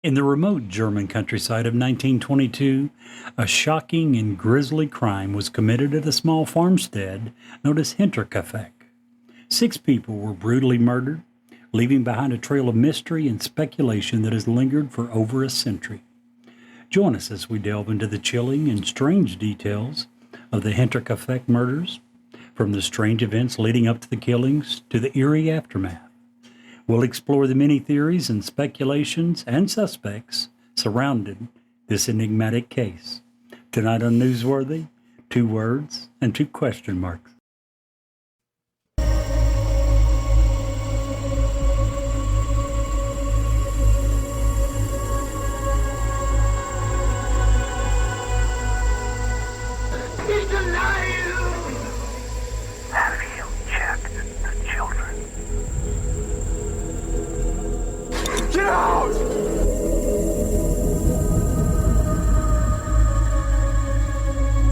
In the remote German countryside of 1922, a shocking and grisly crime was committed at a small farmstead known as Hinterkaifeck. 6 people were brutally murdered, leaving behind a trail of mystery and speculation that has lingered for over a century. Join us as we delve into the chilling and strange details of the Hinterkaifeck murders, from the strange events leading up to the killings to the eerie aftermath. We'll explore the many theories and speculations and suspects surrounding this enigmatic case. Tonight on Newsworthy, 2 words and 2 question marks. He's alive! Have you checked the children? Get out!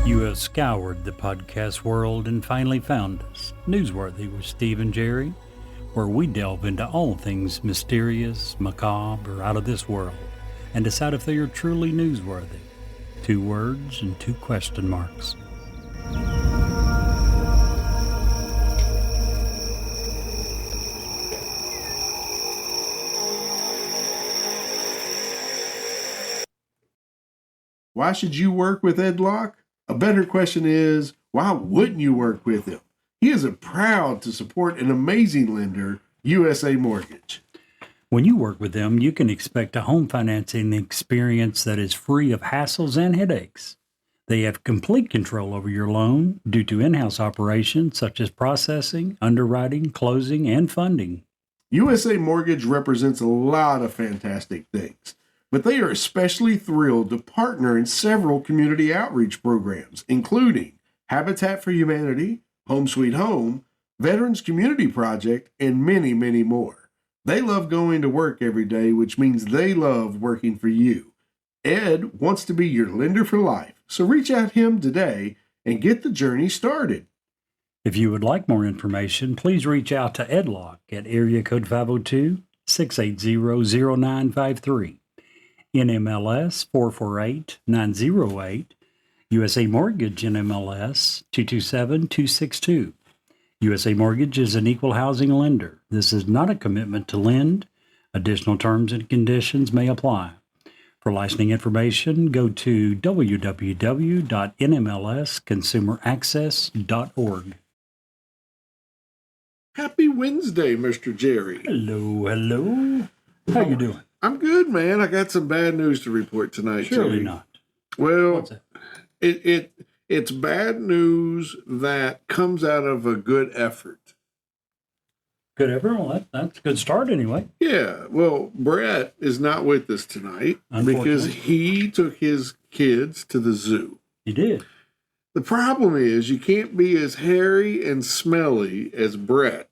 You have scoured the podcast world and finally found us, Newsworthy with Steve and Jerry, where we delve into all things mysterious, macabre, or out of this world, and decide if they are truly newsworthy. 2 words and 2 question marks. Why should you work with Ed Locke? A better question is, why wouldn't you work with him? He is proud to support an amazing lender, USA Mortgage. When you work with them, you can expect a home financing experience that is free of hassles and headaches. They have complete control over your loan due to in-house operations such as processing, underwriting, closing, and funding. USA Mortgage represents a lot of fantastic things, but they are especially thrilled to partner in several community outreach programs, including Habitat for Humanity, Home Sweet Home, Veterans Community Project, and many, many more. They love going to work every day, which means they love working for you. Ed wants to be your lender for life, so reach out to him today and get the journey started. If you would like more information, please reach out to Ed Locke at area code 502-680-0953. NMLS 448908, USA Mortgage NMLS 227262. USA Mortgage is an equal housing lender. This is not a commitment to lend. Additional terms and conditions may apply. For licensing information, go to www.nmlsconsumeraccess.org. Happy Wednesday, Mr. Jerry. Hello. How you doing? I'm good, man. I got some bad news to report tonight. Surely Jerry. not. Well, What's that? It's bad news that comes out of a good effort. Good, everyone. That's a good start anyway. Yeah, well, Brett is not with us tonight because he took his kids to the zoo. He did. The problem is you can't be as hairy and smelly as Brett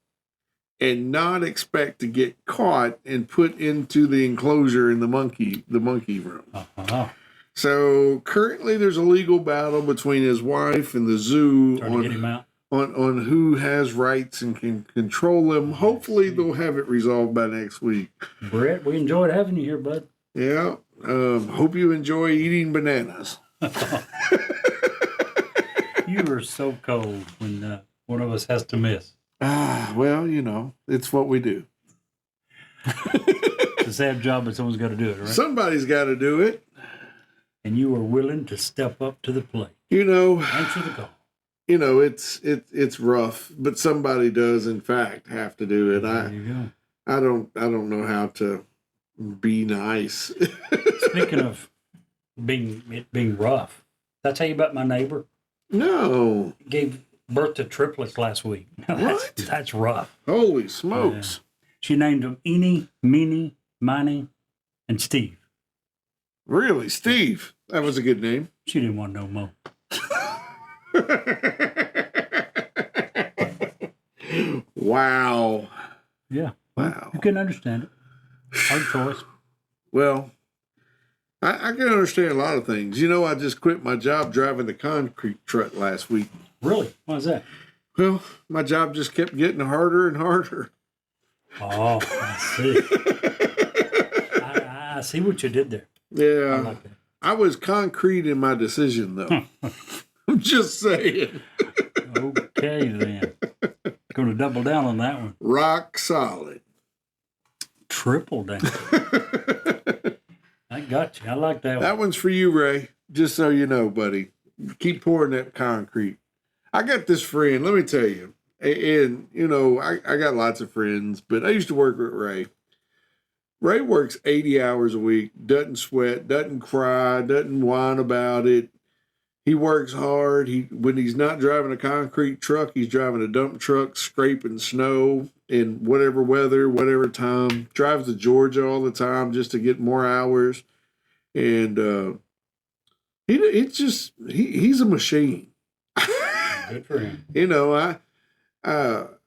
and not expect to get caught and put into the enclosure in the monkey room. Uh-huh. So currently there's a legal battle between his wife and the zoo Trying to get him out. on who has rights and can control them. Hopefully they'll have it resolved by next week. Brett, we enjoyed having you here, bud. Yeah. Hope you enjoy eating bananas. You are so cold when one of us has to miss. Well, you know, it's what we do. It's a sad job, but someone's got to do it, right? Somebody's got to do it. And you are willing to step up to the plate. You know, Answer the call. you know, it's rough, but somebody does in fact have to do it. There you go. I don't know how to be nice. Speaking of being rough, did I tell you about my neighbor? No. Gave birth to triplets last week. What? That's rough. Holy smokes. She named them Eenie, Meenie, Miney, and Steve. Really? Steve? That was a good name. She didn't want no more. Wow. Yeah. Wow. You can understand it. Hard choice. Well, I can understand a lot of things. You know, I just quit my job driving the concrete truck last week. Really? Why is that? Well, my job just kept getting harder and harder. Oh, I see. I I see what you did there. Yeah. I like that. I was concrete in my decision, though. I'm just saying. Okay, then. Going to double down on that one. Rock solid. Triple down. I got you. I like that one. That one's for you, Ray. Just so you know, buddy. Keep pouring that concrete. I got this friend, let me tell you. And, you know, I got lots of friends, but I used to work with Ray. Ray works 80 hours a week, doesn't sweat, doesn't cry, doesn't whine about it. He works hard. When he's not driving a concrete truck, he's driving a dump truck, scraping snow in whatever weather, whatever time. Drives to Georgia all the time just to get more hours. And he's a machine. Good for him. You know,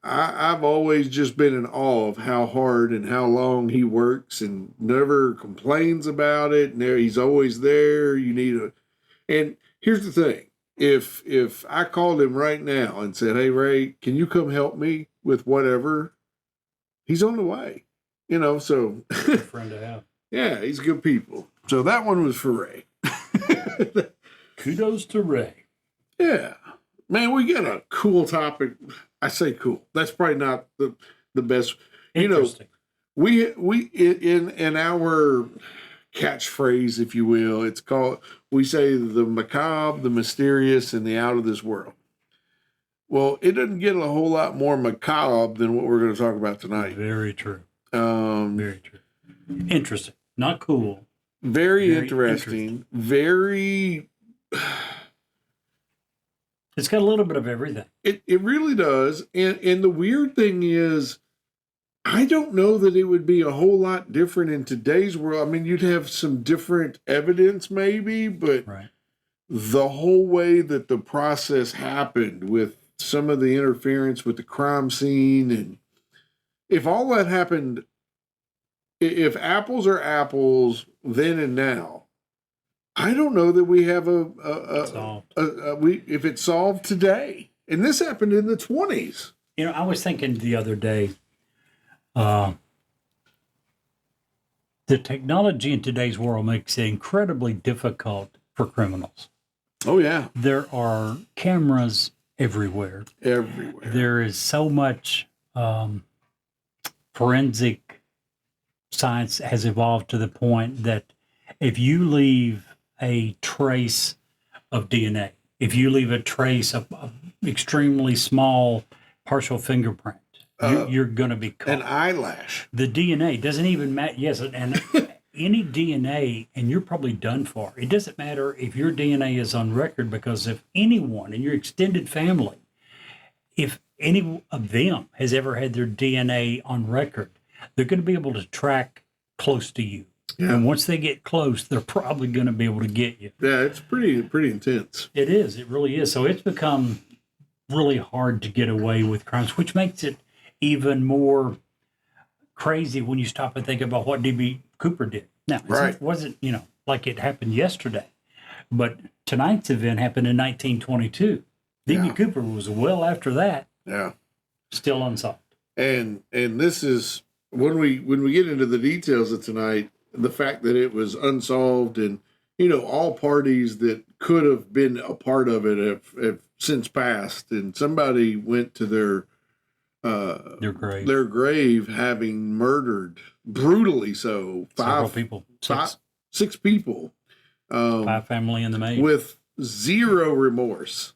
I've always just been in awe of how hard and how long he works and never complains about it. And he's always there. And here's the thing. If I called him right now and said, "Hey, Ray, can you come help me with whatever?" He's on the way. You know, so. Good friend to have. Yeah, he's good people. So that one was for Ray. Kudos to Ray. Yeah. Man, we got a cool topic. I say cool. That's probably not the best. You know, we in our catchphrase, if you will, it's called, we say the macabre, the mysterious, and the out of this world. Well, it doesn't get a whole lot more macabre than what we're going to talk about tonight. Very true. Very true. Interesting. Not cool. Very interesting. Very... It's got a little bit of everything. It really does. And the weird thing is, I don't know that it would be a whole lot different in today's world. I mean, you'd have some different evidence maybe, but right. The whole way that the process happened with some of the interference with the crime scene, and if all that happened, if apples are apples then and now, I don't know that we have if it's solved today. And this happened in the 20s. You know, I was thinking the other day, the technology in today's world makes it incredibly difficult for criminals. Oh, yeah. There are cameras everywhere. Everywhere. There is so much forensic science has evolved to the point that if you leave a trace of DNA, if you leave a trace of extremely small partial fingerprint, you're going to be caught. An eyelash. The DNA doesn't even matter. Yes, and any DNA, and you're probably done for. It doesn't matter if your DNA is on record, because if anyone in your extended family, if any of them has ever had their DNA on record, they're going to be able to track close to you. Yeah. And once they get close, they're probably going to be able to get you. Yeah, it's pretty intense. It is. It really is. So it's become really hard to get away with crimes, which makes it even more crazy when you stop and think about what D.B. Cooper did. Now, it wasn't, like it happened yesterday, but tonight's event happened in 1922. D.B. Cooper was well after that. Yeah. Still unsolved. And this is, when we get into the details of tonight, the fact that it was unsolved, and all parties that could have been a part of it have since passed, and somebody went to their grave having murdered brutally six people, 5 family in the maid, with zero remorse.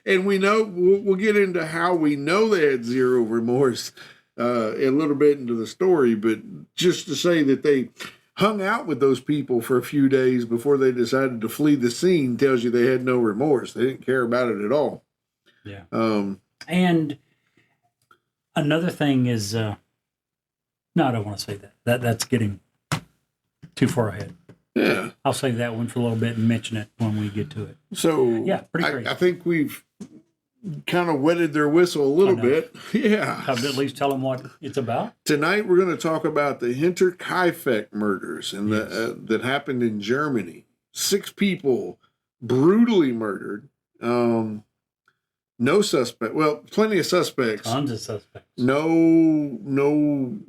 And we know, we'll get into how we know they had zero remorse a little bit into the story, but just to say that they hung out with those people for a few days before they decided to flee the scene tells you they had no remorse. They didn't care about it at all. Yeah. And another thing is, no, I don't want to say that. That's getting too far ahead. Yeah. I'll save that one for a little bit and mention it when we get to it. So, yeah, pretty crazy. I think we've kind of wetted their whistle a little bit. Yeah. I'll at least tell them what it's about. Tonight we're going to talk about the Hinterkaifeck murders and that happened in Germany. 6 people brutally murdered. No suspect. Well, plenty of suspects. Tons of suspects. No one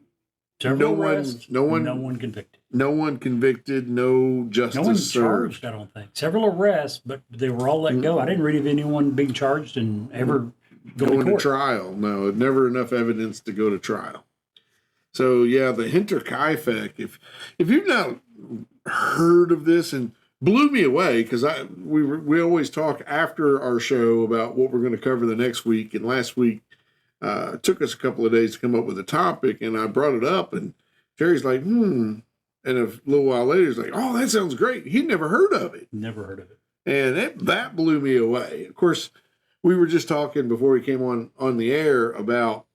convicted. No one convicted, no justice No one served. charged, I don't think. Several arrests, but they were all let go. I didn't read of anyone being charged and ever Going to to court. trial. No, never enough evidence to go to trial. So yeah, the Hinterkaifeck. If you've not heard of this, and blew me away because we always talk after our show about what we're going to cover the next week. And last week it took us a couple of days to come up with a topic, and I brought it up, and Jerry's like, And a little while later, he's like, oh, that sounds great. He'd never heard of it. Never heard of it. And that blew me away. Of course, we were just talking before we came on the air about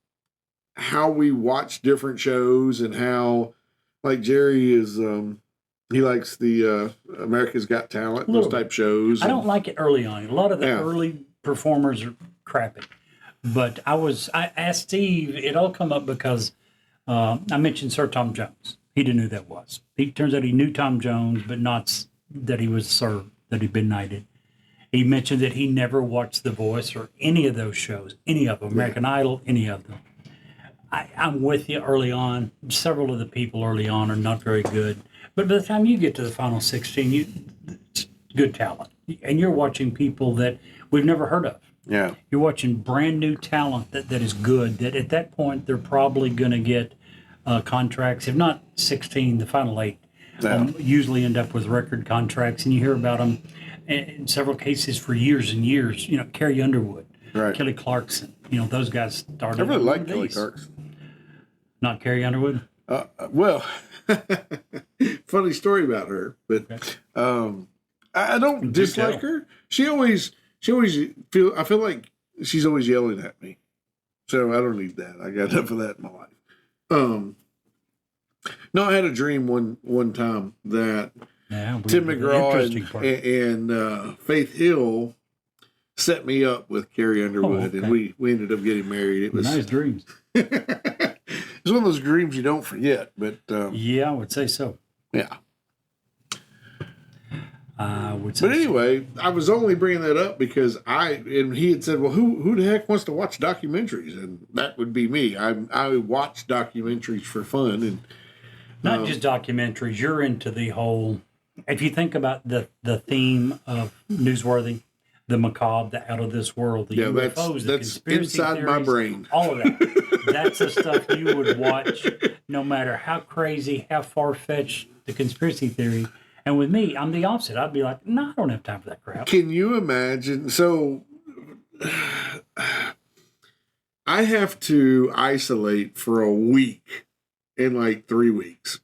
how we watch different shows and how, like, Jerry is, he likes the America's Got Talent, those type shows. I don't like it early on. A lot of the early performers are crappy. But I asked Steve, it all come up because I mentioned Sir Tom Jones. He didn't know who that was. It turns out he knew Tom Jones, but not that he was Sir, that he'd been knighted. He mentioned that he never watched The Voice or any of those shows, any of them, American Idol, any of them. I'm with you early on. Several of the people early on are not very good. But by the time you get to the final 16, it's good talent. And you're watching people that we've never heard of. Yeah. You're watching brand new talent that is good, that at that point they're probably going to get contracts, if not 16, the final 8. Usually end up with record contracts, and you hear about them in several cases for years and years. You know, Carrie Underwood, Right. Kelly Clarkson. You know, those guys started. I really on like Kelly these. Clarkson. Not Carrie Underwood. Well, funny story about her, but I don't dislike her. She always I feel like she's always yelling at me. So I don't need that. I got enough of that in my life. No, I had a dream one time that Tim McGraw and Faith Hill set me up with Carrie Underwood, and we ended up getting married. It was nice dreams. It's one of those dreams you don't forget, but Yeah, I would say so. yeah. I would say But anyway, I was only bringing that up because he had said, well, who the heck wants to watch documentaries? And that would be me. I watch documentaries for fun. And not just documentaries. You're into the whole, if you think about the theme of Newsworthy, the macabre, the out of this world, the UFOs, the that's conspiracy inside theories, my brain. all of that. That's the stuff you would watch no matter how crazy, how far-fetched the conspiracy theory. And with me, I'm the opposite. I'd be like, no, I don't have time for that crap. Can you imagine? So I have to isolate for a week in like 3 weeks.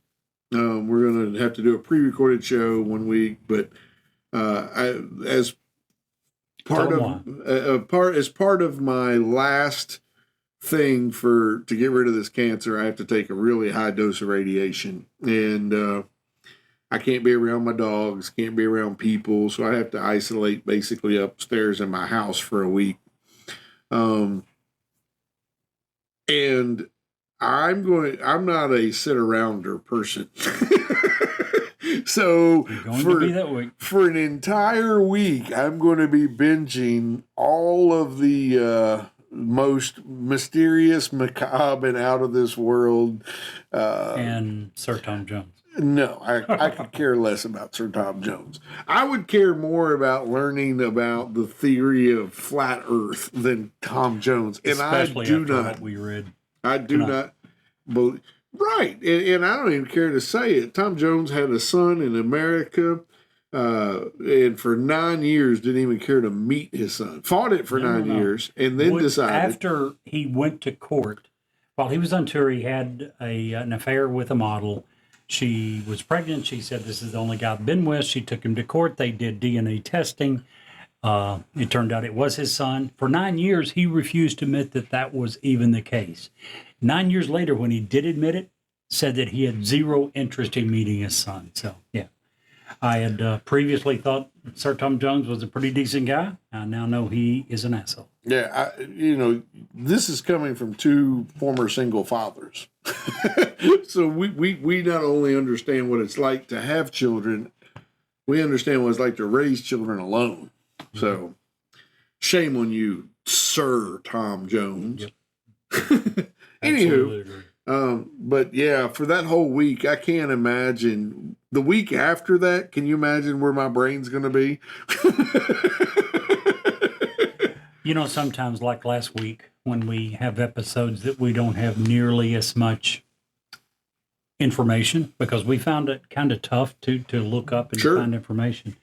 We're going to have to do a pre-recorded show 1 week, but as part of my last thing to get rid of this cancer, I have to take a really high dose of radiation, and I can't be around my dogs, can't be around people, so I have to isolate basically upstairs in my house for a week. And I'm not a sit-arounder person. So for an entire week, I'm going to be binging all of the most mysterious, macabre, and out of this world. And Sir Tom Jones. No, I could care less about Sir Tom Jones. I would care more about learning about the theory of flat Earth than Tom Jones. And Especially I do after not. what we read. I do not believe. Right, and I don't even care to say it. Tom Jones had a son in America, and for 9 years didn't even care to meet his son. Fought it for 9 years, and then decided. After he went to court, while he was on tour, he had an affair with a model. She was pregnant. She said, this is the only guy I've been with. She took him to court. They did DNA testing. It turned out it was his son. For 9 years, he refused to admit that was even the case. 9 years later, when he did admit it, said that he had zero interest in meeting his son. So, yeah. I had previously thought Sir Tom Jones was a pretty decent guy. I now know he is an asshole. Yeah, this is coming from two former single fathers. So we not only understand what it's like to have children, we understand what it's like to raise children alone. So, shame on you, Sir Tom Jones. Yep. Anywho, But yeah, for that whole week, I can't imagine the week after that. Can you imagine where my brain's going to be? You know, sometimes like last week when we have episodes that we don't have nearly as much information because we found it kind of tough to look up and Sure. find information.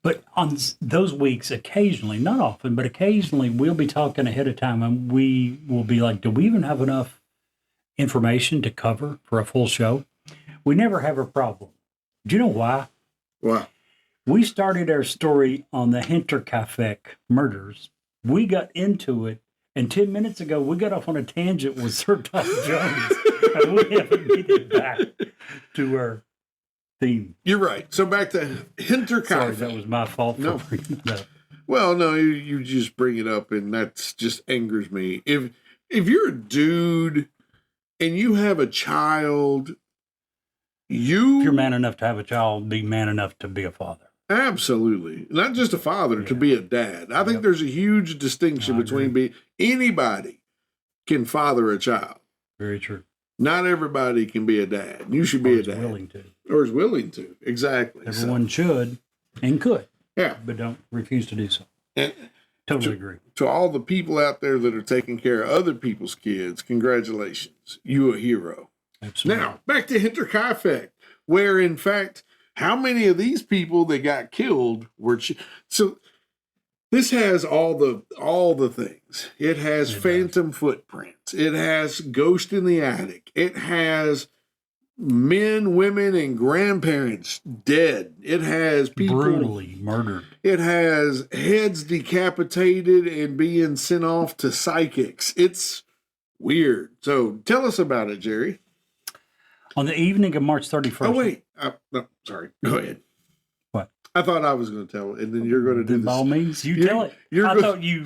But on those weeks, occasionally, not often, but occasionally, we'll be talking ahead of time and we will be like, do we even have enough information to cover for a full show? We never have a problem. Do you know why? Wow. We started our story on the Hinterkaifeck murders. We got into it, and 10 minutes ago, we got off on a tangent with Sir Tom Jones, and we haven't made it back to our theme. You're right. So back to Sorry, Hinterkaifeck. that was my fault for No. bringing it up. Well, no, you just bring it up, and that's just angers me. If you're a dude and you have a child, If you're you man enough to have a child, be man enough to be a father. absolutely not just a father to be a dad. I think Yep. there's a huge distinction I between anybody can father a child. Very true. Not everybody can be a dad. You should be Or a is dad, willing to. or is willing to. Exactly. So, Everyone should and could, yeah. but don't refuse to do so. And Totally agree. to all the people out there that are taking care of other people's kids, congratulations. You a hero. Absolutely. Now, back to Hinterkaifeck, where in fact, how many of these people that got killed were so this has all the things. It has phantom footprints. It has ghost in the attic. It has men, women, and grandparents dead. It has people brutally murdered. It has heads decapitated and being sent off to psychics. It's weird. So tell us about it, Jerry. On the evening of March 31st. Oh, wait. No, sorry. Go ahead. What? I thought I was going to tell it, and then you're going to do Then by all this. means, you tell it. I thought you,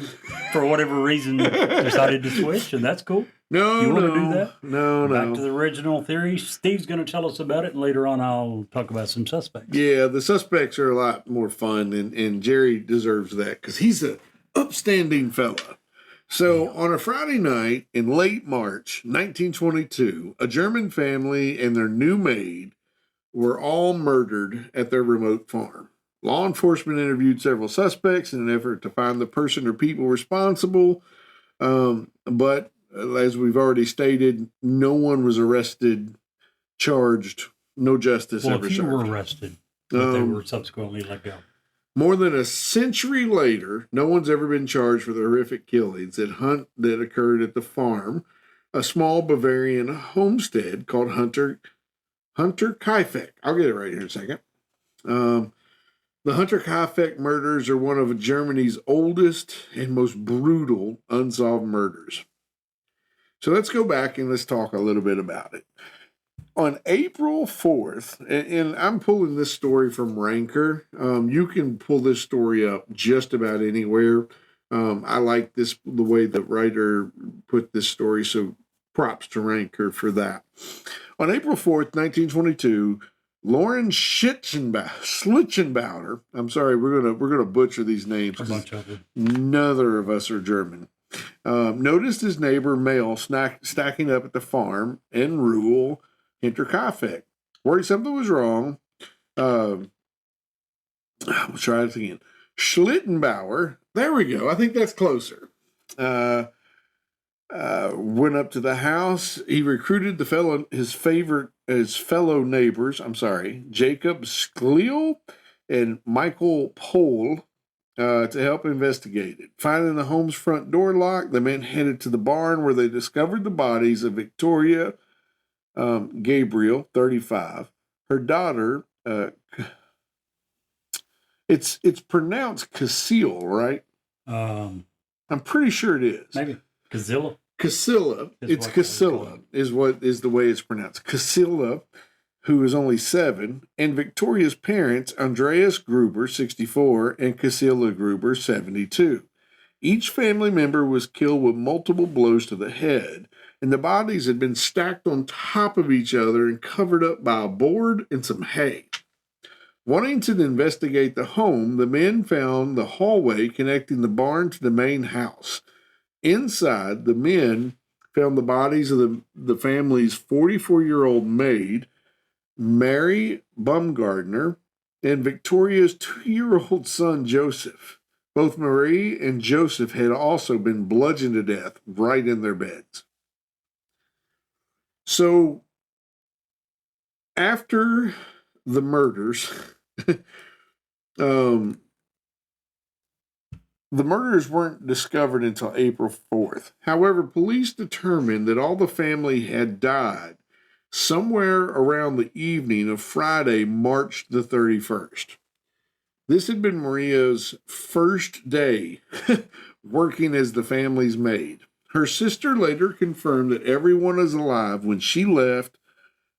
for whatever reason, decided to switch, and that's cool. No, You wanna no, do that? no, Back no. to the original theory. Steve's going to tell us about it, and later on I'll talk about some suspects. Yeah, the suspects are a lot more fun, and Jerry deserves that because he's a upstanding fella. So on a Friday night in late March 1922, a German family and their new maid were all murdered at their remote farm. Law enforcement interviewed several suspects in an effort to find the person or people responsible, but as we've already stated, no one was arrested, charged, no justice Well, ever a few were served. arrested, but they were subsequently let go. More than a century later, no one's ever been charged for the horrific killings that occurred at the farm, a small Bavarian homestead called Hinterkaifeck. I'll get it right here in a second. The Hinterkaifeck murders are one of Germany's oldest and most brutal unsolved murders. So let's go back and let's talk a little bit about it. On April 4th, and I'm pulling this story from Ranker. You can pull this story up just about anywhere. I like the way the writer put this story, so props to Ranker for that. On April 4th, 1922, Lauren Schlitzenbauer, I'm sorry, we're gonna butcher these names. A bunch of them. Neither of us are German. Noticed his neighbor male stacking up at the farm in rural Hinterkaifeck. Worried something was wrong. We'll try it again. Schlittenbauer, there we go. I think that's closer. Went up to the house. He recruited his fellow neighbors. I'm sorry, Jacob Skliel and Michael Pohl, to help investigate it. Finding the home's front door locked, the men headed to the barn where they discovered the bodies of Victoria Gabriel, 35, her daughter. It's pronounced Casil, right? I'm pretty sure it is. Maybe Kazilla. Casilla. It's what they call Casilla is the way it's pronounced. Casilla, who is only 7, and Victoria's parents, Andreas Gruber, 64, and Casilla Gruber, 72. Each family member was killed with multiple blows to the head, and the bodies had been stacked on top of each other and covered up by a board and some hay. Wanting to investigate the home, the men found the hallway connecting the barn to the main house. Inside, the men found the bodies of the family's 44-year-old maid, Mary Baumgardner, and Victoria's 2-year-old son, Joseph. Both Marie and Joseph had also been bludgeoned to death right in their beds. So, after the murders, the murders weren't discovered until April 4th. However, police determined that all the family had died somewhere around the evening of Friday, March the 31st. This had been Maria's first day working as the family's maid. Her sister later confirmed that everyone was alive when she left.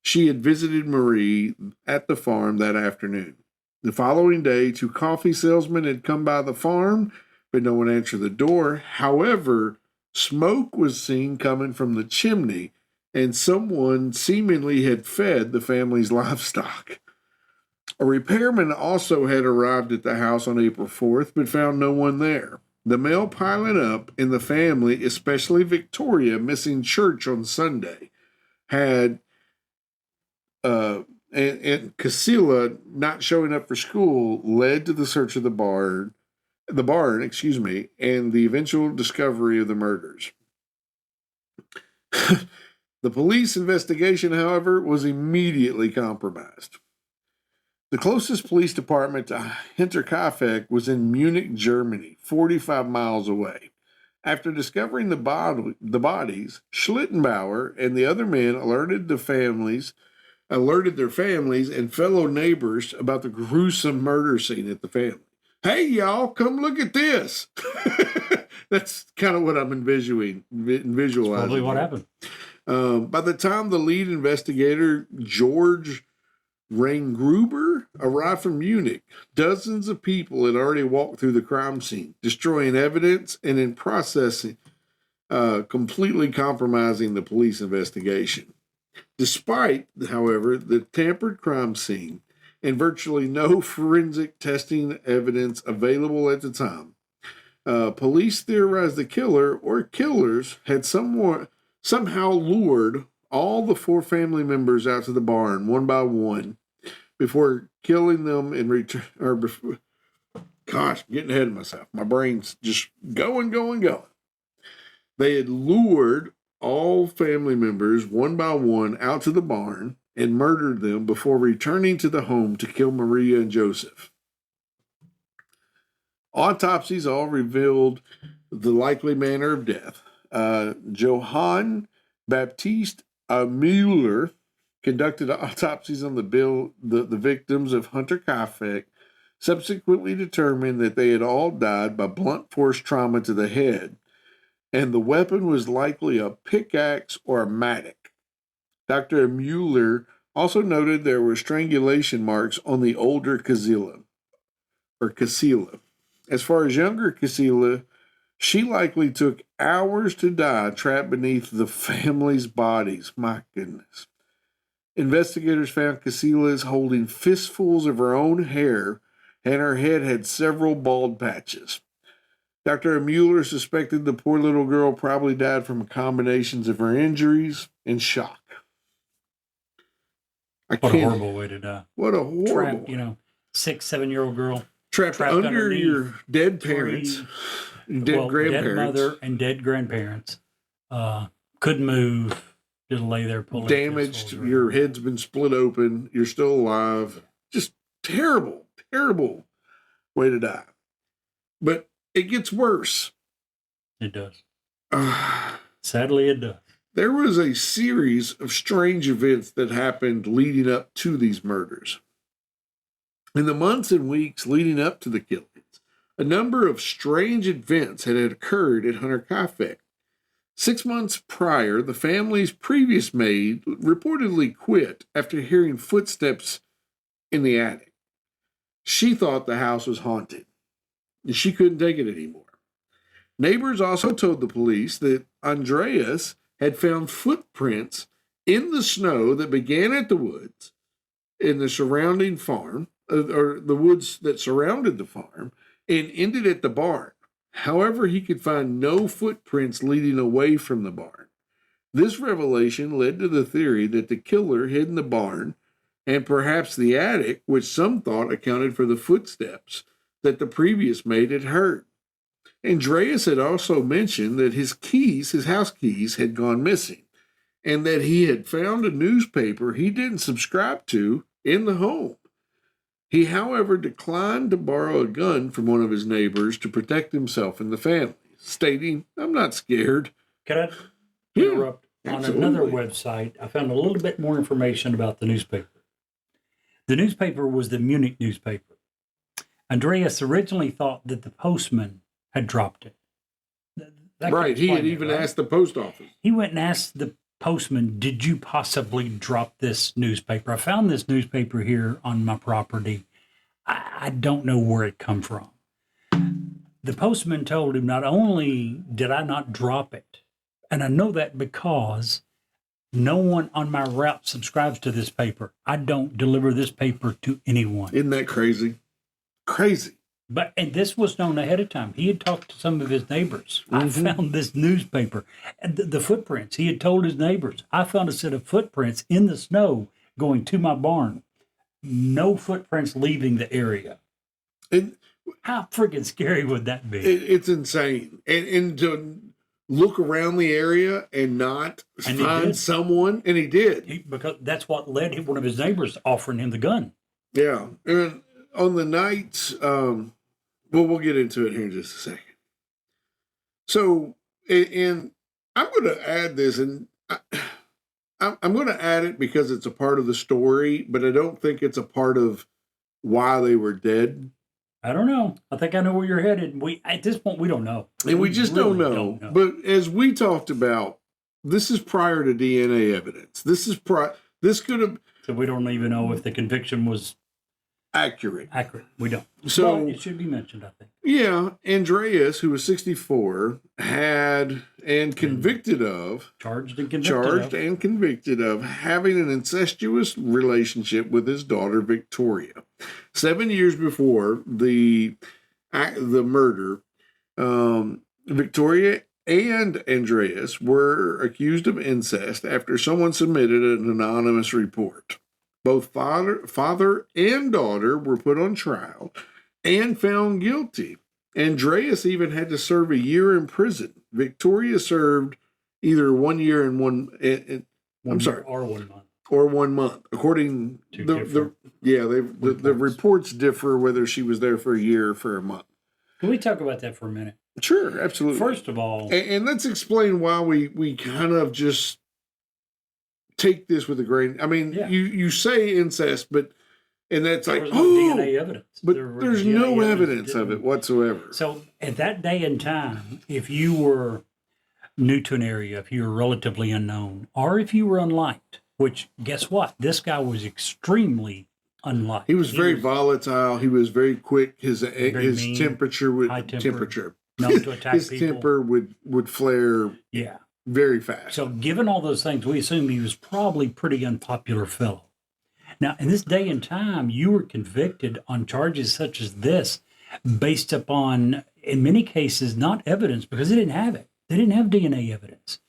She had visited Marie at the farm that afternoon. The following day, 2 coffee salesmen had come by the farm, but no one answered the door. However, smoke was seen coming from the chimney, and someone seemingly had fed the family's livestock. A repairman also had arrived at the house on April 4th, but found no one there. The mail piling up, and the family, especially Victoria, missing church on Sunday, had and Casilla not showing up for school led to the search of the barn, and the eventual discovery of the murders. The police investigation, however, was immediately compromised. The closest police department to Hinterkaifeck was in Munich, Germany, 45 miles away. After discovering the bodies, Schlittenbauer and the other men alerted their families and fellow neighbors about the gruesome murder scene at the family. Hey, y'all, come look at this. That's kind of what I'm visualizing. Probably what happened. By the time the lead investigator, George Reingruber, arrived from Munich, dozens of people had already walked through the crime scene, destroying evidence and in processing, completely compromising the police investigation. Despite, however, the tampered crime scene and virtually no forensic testing evidence available at the time, police theorized the killer or killers had somehow lured all the 4 family members out to the barn one by one before killing them in return. Gosh, I'm getting ahead of myself. My brain's just going. They had lured all family members one by one out to the barn and murdered them before returning to the home to kill Maria and Joseph. Autopsies all revealed the likely manner of death. Johann Baptiste Müller conducted autopsies on the victims of Hinterkaifeck, subsequently determined that they had all died by blunt force trauma to the head, and the weapon was likely a pickaxe or a mattock. Dr. Müller also noted there were strangulation marks on the older Casilla. As far as younger Casilla, she likely took hours to die trapped beneath the family's bodies. My goodness. Investigators found Casilla holding fistfuls of her own hair, and her head had several bald patches. Dr. Müller suspected the poor little girl probably died from combinations of her injuries and shock. What a horrible way to die. What a horrible Trapped, 6-7-year-old girl. Trapped under your dead parents, dead grandparents. Dead mother and dead grandparents. Couldn't move. Just lay there pulling. Damaged. Your head's been split open. You're still alive. Just terrible way to die. But it gets worse. It does. Sadly, it does. There was a series of strange events that happened leading up to these murders. In the months and weeks leading up to the killings, a number of strange events had occurred at Hinterkaifeck. 6 months prior, the family's previous maid reportedly quit after hearing footsteps in the attic. She thought the house was haunted, and she couldn't take it anymore. Neighbors also told the police that Andreas had found footprints in the snow that began at the woods in the surrounding farm, or the woods that surrounded the farm, and ended at the barn. However, he could find no footprints leading away from the barn. This revelation led to the theory that the killer hid in the barn and perhaps the attic, which some thought accounted for the footsteps that the previous maid had heard. Andreas had also mentioned that his house keys, had gone missing, and that he had found a newspaper he didn't subscribe to in the home. He, however, declined to borrow a gun from one of his neighbors to protect himself and the family, stating, "I'm not scared." Could I interrupt? On another website, I found a little bit more information about the newspaper. The newspaper was the Munich newspaper. Andreas originally thought that the postman had dropped it. Right, he had even asked the post office. He went and asked the postman, "Did you possibly drop this newspaper? I found this newspaper here on my property. I don't know where it come from." The postman told him, "Not only did I not drop it, and I know that because no one on my route subscribes to this paper. I don't deliver this paper to anyone." Isn't that crazy? Crazy. And this was known ahead of time. He had talked to some of his neighbors. I found this newspaper. And the footprints. He had told his neighbors, "I found a set of footprints in the snow going to my barn. No footprints leaving the area." And how freaking scary would that be? It's insane. And to look around the area and not find someone, and he did. Because that's what led one of his neighbors offering him the gun. Yeah. And on the night, we'll get into it here in just a second. So, and I'm going to add this, and I'm going to add it because it's a part of the story, but I don't think it's a part of why they were dead. I don't know. I think I know where you're headed. At this point, we don't know. And we just really don't know. But as we talked about, this is prior to DNA evidence. This could have. So we don't even know if the conviction was accurate. We don't. So but it should be mentioned, I think. Yeah, Andreas, who was 64, charged and convicted of having an incestuous relationship with his daughter Victoria. 7 years before the murder, Victoria and Andreas were accused of incest after someone submitted an anonymous report. Both father and daughter were put on trial and found guilty. Andreas even had to serve a year in prison. Victoria served either 1 year and or 1 month, according to the reports differ whether she was there for a year or for a month. Can we talk about that for a minute? Sure, absolutely. First of all, and let's explain why we kind of just take this with a grain. I mean, you say incest, and that's there like, was no DNA evidence. But there's no evidence of it whatsoever. So at that day and time, if you were new to an area, if you were relatively unknown, or if you were unliked, which guess what? This guy was extremely unliked. He was very volatile. He was very quick. His mean, temperature would known to attack his people. temper would flare. Yeah. Very fast. So given all those things, we assume he was probably a pretty unpopular fellow. Now, in this day and time, you were convicted on charges such as this based upon, in many cases, not evidence, because they didn't have it. They didn't have DNA evidence.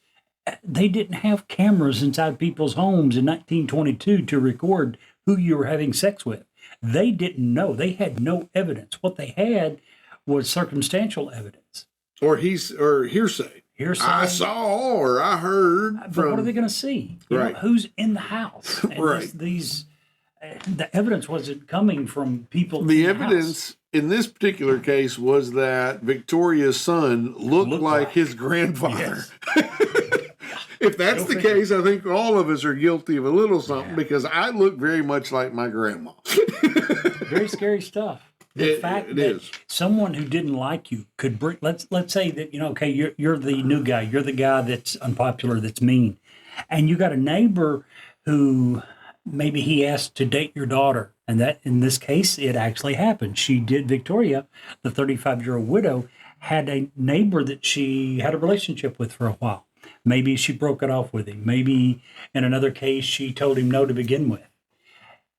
They didn't have cameras inside people's homes in 1922 to record who you were having sex with. They didn't know. They had no evidence. What they had was circumstantial evidence. Or hearsay. I saw or I heard. But what are they going to see? You know, who's in the house? And right. The evidence wasn't coming from people. The evidence in this particular case was that Victoria's son looked like his grandfather. Yes. If that's the case, I think all of us are guilty of a little something because I look very much like my grandma. Very scary stuff. The fact that someone who didn't like you could bring, let's say that, you're the new guy, you're the guy that's unpopular, that's mean, and you got a neighbor who maybe he asked to date your daughter, and that, in this case, it actually happened. Victoria, the 35-year-old widow, had a neighbor that she had a relationship with for a while. Maybe she broke it off with him. Maybe in another case, she told him no to begin with.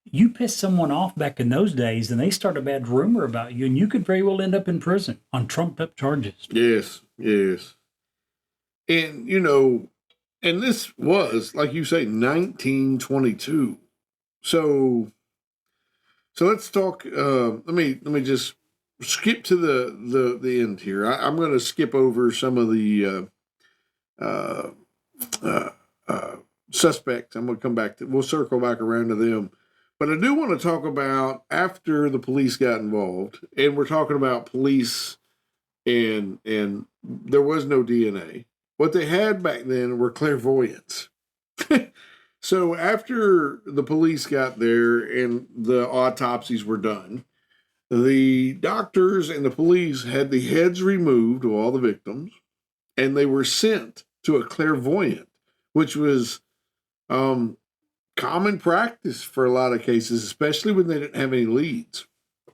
You piss someone off back in those days, and they start a bad rumor about you, and you could very well end up in prison on trumped-up charges. Yes. And, And this was, like you say, 1922. So let's talk. Let me just skip to the end here. I'm going to skip over some of the suspects. I'm going to come back to. We'll circle back around to them. But I do want to talk about after the police got involved, and we're talking about police, and there was no DNA. What they had back then were clairvoyants. So after the police got there and the autopsies were done, the doctors and the police had the heads removed of all the victims, and they were sent to a clairvoyant, which was common practice for a lot of cases, especially when they didn't have any leads.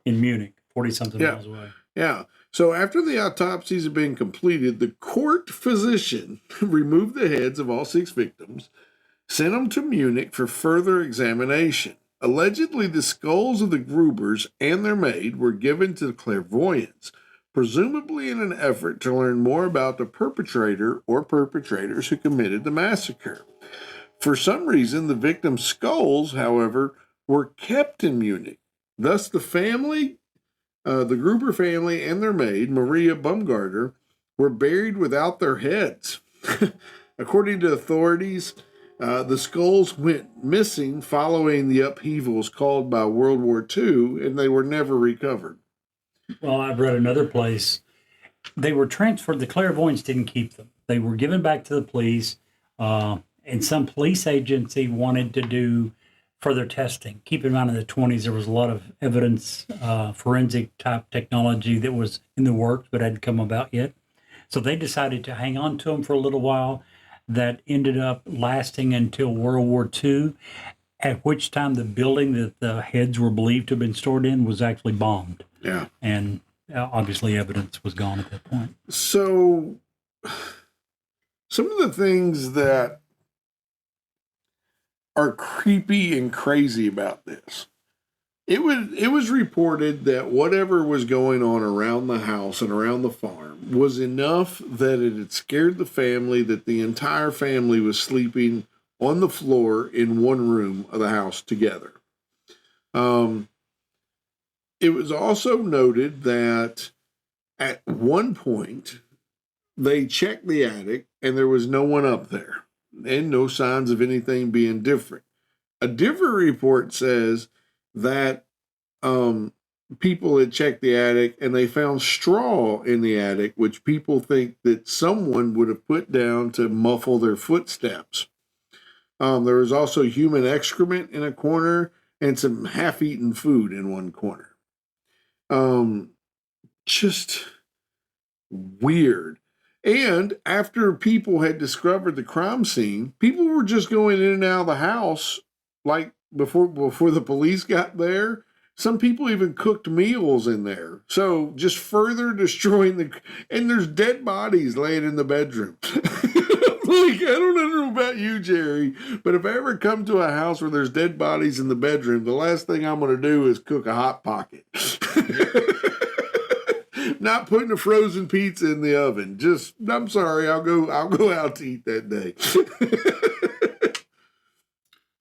In Munich, 40-something miles away. Yeah. So after the autopsies had been completed, the court physician removed the heads of all 6 victims, sent them to Munich for further examination. Allegedly, the skulls of the Grubers and their maid were given to the clairvoyants, presumably in an effort to learn more about the perpetrator or perpetrators who committed the massacre. For some reason, the victims' skulls, however, were kept in Munich. Thus, the family, the Gruber family and their maid, Maria Baumgartner, were buried without their heads. According to authorities, the skulls went missing following the upheavals caused by World War II, and they were never recovered. Well, I've read another place. They were transferred. The clairvoyants didn't keep them. They were given back to the police, and some police agency wanted to do further testing. Keep in mind, in the 1920s, there was a lot of evidence, forensic type technology that was in the works but hadn't come about yet. So they decided to hang on to them for a little while. That ended up lasting until World War II, at which time the building that the heads were believed to have been stored in was actually bombed. Yeah. And obviously evidence was gone at that point. So some of the things that are creepy and crazy about this, it was reported that whatever was going on around the house and around the farm was enough that it had scared the family, that the entire family was sleeping on the floor in one room of the house together. It was also noted that at one point they checked the attic and there was no one up there and no signs of anything being different. A different report says that people had checked the attic and they found straw in the attic, which people think that someone would have put down to muffle their footsteps. There was also human excrement in a corner and some half-eaten food in one corner. Just weird. And after people had discovered the crime scene, people were just going in and out of the house like before the police got there. Some people even cooked meals in there. So just further destroying and there's dead bodies laying in the bedroom. Like, I don't know about you, Jerry, but if I ever come to a house where there's dead bodies in the bedroom, the last thing I'm going to do is cook a Hot Pocket. Not putting a frozen pizza in the oven. Just, I'm sorry, I'll go out to eat that day.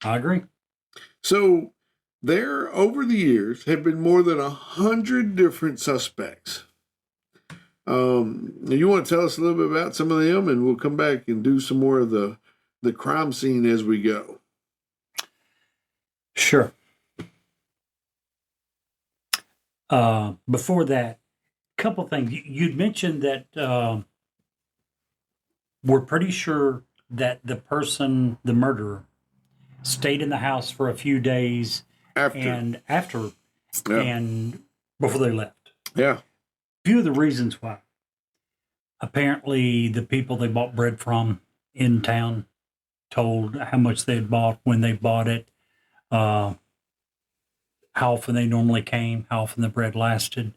I agree. So there, over the years, have been more than 100 different suspects. You want to tell us a little bit about some of them, and we'll come back and do some more of the crime scene as we go. Sure. Before that, a couple things. You'd mentioned that we're pretty sure that the murderer, stayed in the house for a few days and before they left. Yeah. A few of the reasons why. Apparently, the people they bought bread from in town told how much they had bought, when they bought it, how often they normally came, how often the bread lasted.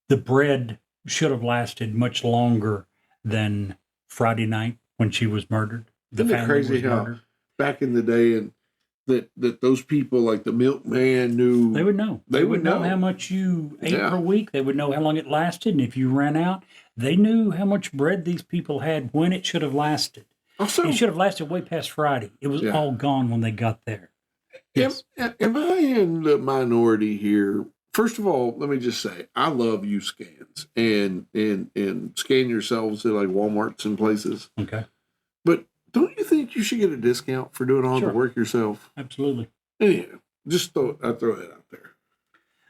The bread should have lasted much longer than Friday night when she was murdered. Isn't it crazy how back in the day, and that those people like the milkman knew. They would know. They would know how much you ate Yeah. per week. They would know how long it lasted. And if you ran out, they knew how much bread these people had when it should have lasted. Also, It should have lasted way past Friday. It was Yeah. all gone when they got there. Yes. am I in the minority here? First of all, let me just say, I love use scans and scan yourselves at like Walmarts and places. Okay. But don't you think you should get a discount for doing all Sure. the work yourself? Absolutely. Anyhow, just I throw that out there.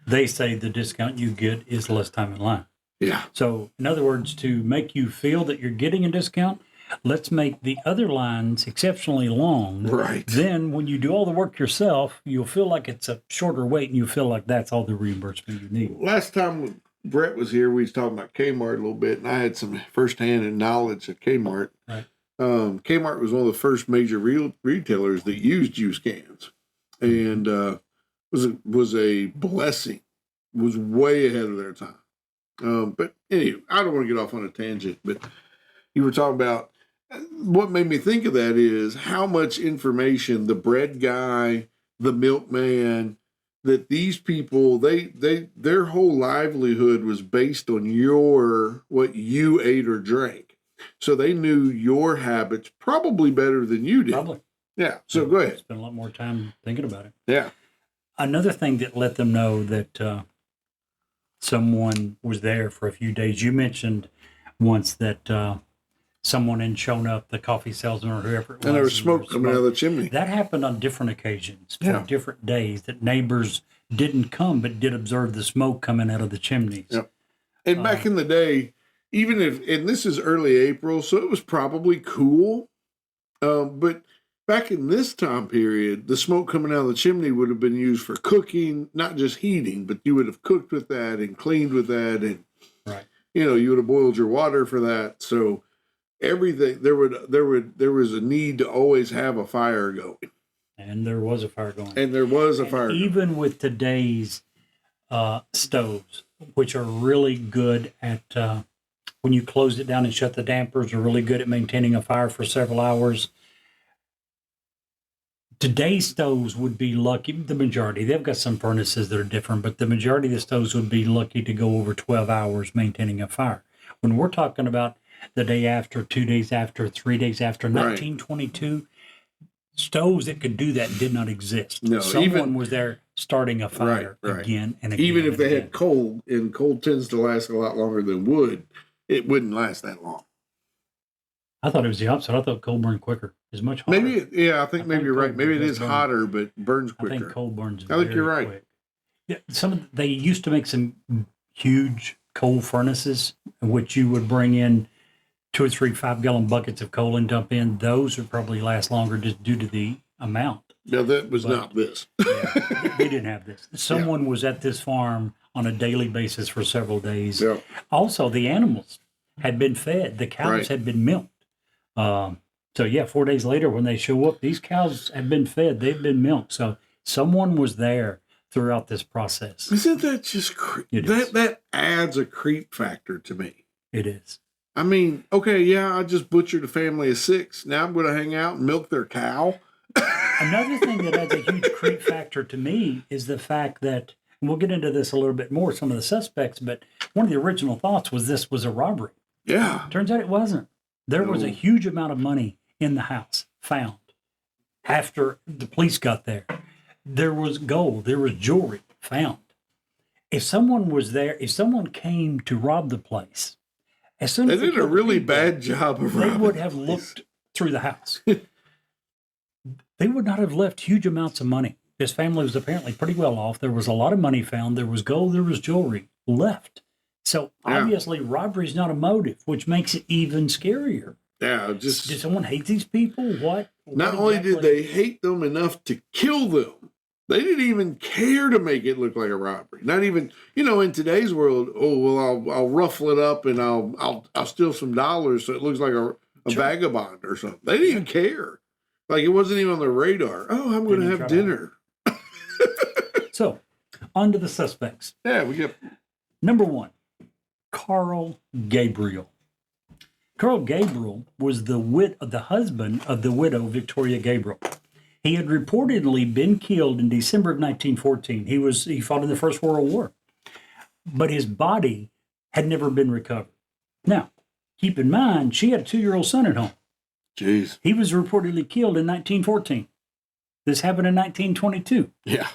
They say the discount you get is less time in line. Yeah. So, in other words, to make you feel that you're getting a discount, let's make the other lines exceptionally long. Right. Then, when you do all the work yourself, you'll feel like it's a shorter wait, and you feel like that's all the reimbursement you need. Last time Brett was here, we was talking about Kmart a little bit, and I had some firsthand knowledge at Kmart. Right. Kmart was one of the first major retailers that used use scans, and was a blessing. Was way ahead of their time. But anyway, I don't want to get off on a tangent. But you were talking about what made me think of that is how much information the bread guy, the milkman, that these people their whole livelihood was based on what you ate or drank. So they knew your habits probably better than you did. Probably. Yeah. So go ahead. Spend a lot more time thinking about it. Yeah. Another thing that let them know that someone was there for a few days. You mentioned once that someone had shown up, the coffee salesman or whoever it was. And there was smoke coming out of the chimney. That happened on different occasions, for Yeah. different days, that neighbors didn't come but did observe the smoke coming out of the chimneys. Yep. And back in the day, even and this is early April, so it was probably cool. But back in this time period, the smoke coming out of the chimney would have been used for cooking, not just heating, but you would have cooked with that and cleaned with that. And, Right. you would have boiled your water for that. So everything, there was a need to always have a fire going. And there was a fire going. And there was a fire going. Even with today's stoves, which are really good at, when you close it down and shut the dampers, are really good at maintaining a fire for several hours. Today's stoves would be lucky, the majority, they've got some furnaces that are different, but the majority of the stoves would be lucky to go over 12 hours maintaining a fire. When we're talking about the day after, 2 days after, 3 days after, 1922, stoves that could do that did not exist. No, Someone was there starting a fire Right. again and again. Even if and they again. had coal, and coal tends to last a lot longer than wood, it wouldn't last that long. I thought it was the opposite. I thought coal burned quicker. It's much hotter. I think maybe you're coal right. Maybe it does is burn. hotter, but burns I think quicker. coal burns. I think you're very right. quick. Yeah, they used to make some huge coal furnaces, in which you would bring in 2 or 3 5-gallon buckets of coal and dump in. Those would probably last longer just due to the amount. No, that was not this. Yeah, they didn't have this. Someone was at this farm on a daily basis for several days. Yeah. Also, the animals had been fed. The cows Right. had been milked. So yeah, 4 days later when they show up, these cows have been fed. They've been milked. So someone was there throughout this process. Isn't that just It is. that adds a creep factor to me? It is. I mean, okay, yeah, I just butchered a family of 6. Now I'm going to hang out and milk their cow. Another thing that adds a huge creep factor to me is the fact that, and we'll get into this a little bit more, some of the suspects, but one of the original thoughts was this was a robbery. Yeah. Turns out it wasn't. There was a huge amount of money in the house found after the police got there. There was gold, there was jewelry found. If someone was there, if someone came to rob the place, as soon They as did a killed the really people, bad job of they robbing would the have place. looked through the house. They would not have left huge amounts of money. This family was apparently pretty well off. There was a lot of money found. There was gold, there was jewelry left. So Yeah. obviously robbery is not a motive, which makes it even scarier. Yeah, Did just someone hate these people? What? not What only did exactly- they hate them enough to kill them, they didn't even care to make it look like a robbery. Not even, in today's world, oh well, I'll ruffle it up and I'll steal some dollars so it looks like a Sure. vagabond or something. They didn't even care. Like it wasn't even on their radar. Oh, I'm going to Didn't have try to- dinner. So, on to the suspects. Yeah, we get Number 1, Carl Gabriel. Carl Gabriel was the husband of the widow Victoria Gabriel. He had reportedly been killed in December of 1914. He fought in the First World War, but his body had never been recovered. Now, keep in mind, she had a 2-year-old son at home. Jeez. He was reportedly killed in 1914. This happened in 1922. Yeah.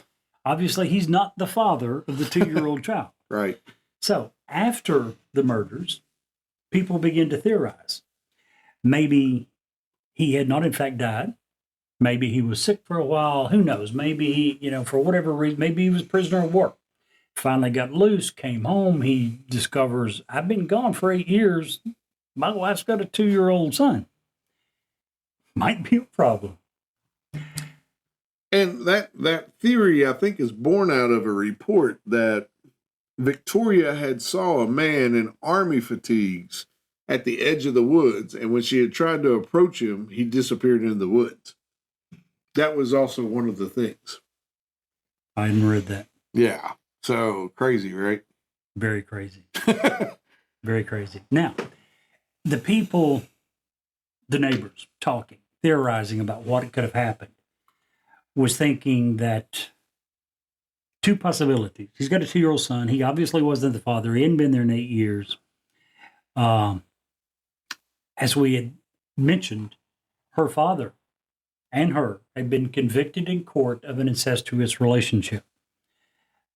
Obviously, he's not the father of the 2-year-old child. Right. So after the murders, people begin to theorize. Maybe he had not in fact died. Maybe he was sick for a while. Who knows? Maybe he, for whatever reason, maybe he was a prisoner of war. Finally got loose, came home. He discovers, I've been gone for 8 years. My wife's got a 2-year-old son. Might be a problem. And that theory, I think, is born out of a report that Victoria had saw a man in army fatigues at the edge of the woods, and when she had tried to approach him, he disappeared into the woods. That was also one of the things. I hadn't read that. Yeah. So crazy, right? Very crazy. Very crazy. Now, the people, the neighbors talking, theorizing about what could have happened, was thinking that two possibilities. He's got a 2-year-old son. He obviously wasn't the father. He hadn't been there in 8 years. As we had mentioned, her father and her had been convicted in court of an incestuous relationship.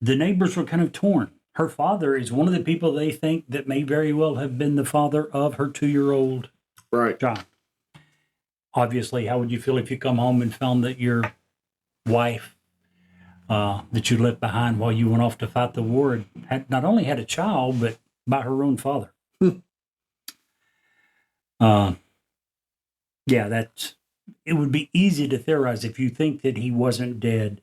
The neighbors were kind of torn. Her father is one of the people they think that may very well have been the father of her 2-year-old Right. child. Obviously, how would you feel if you come home and found that your wife that you left behind while you went off to fight the war had not only had a child, but by her own father? It would be easy to theorize if you think that he wasn't dead,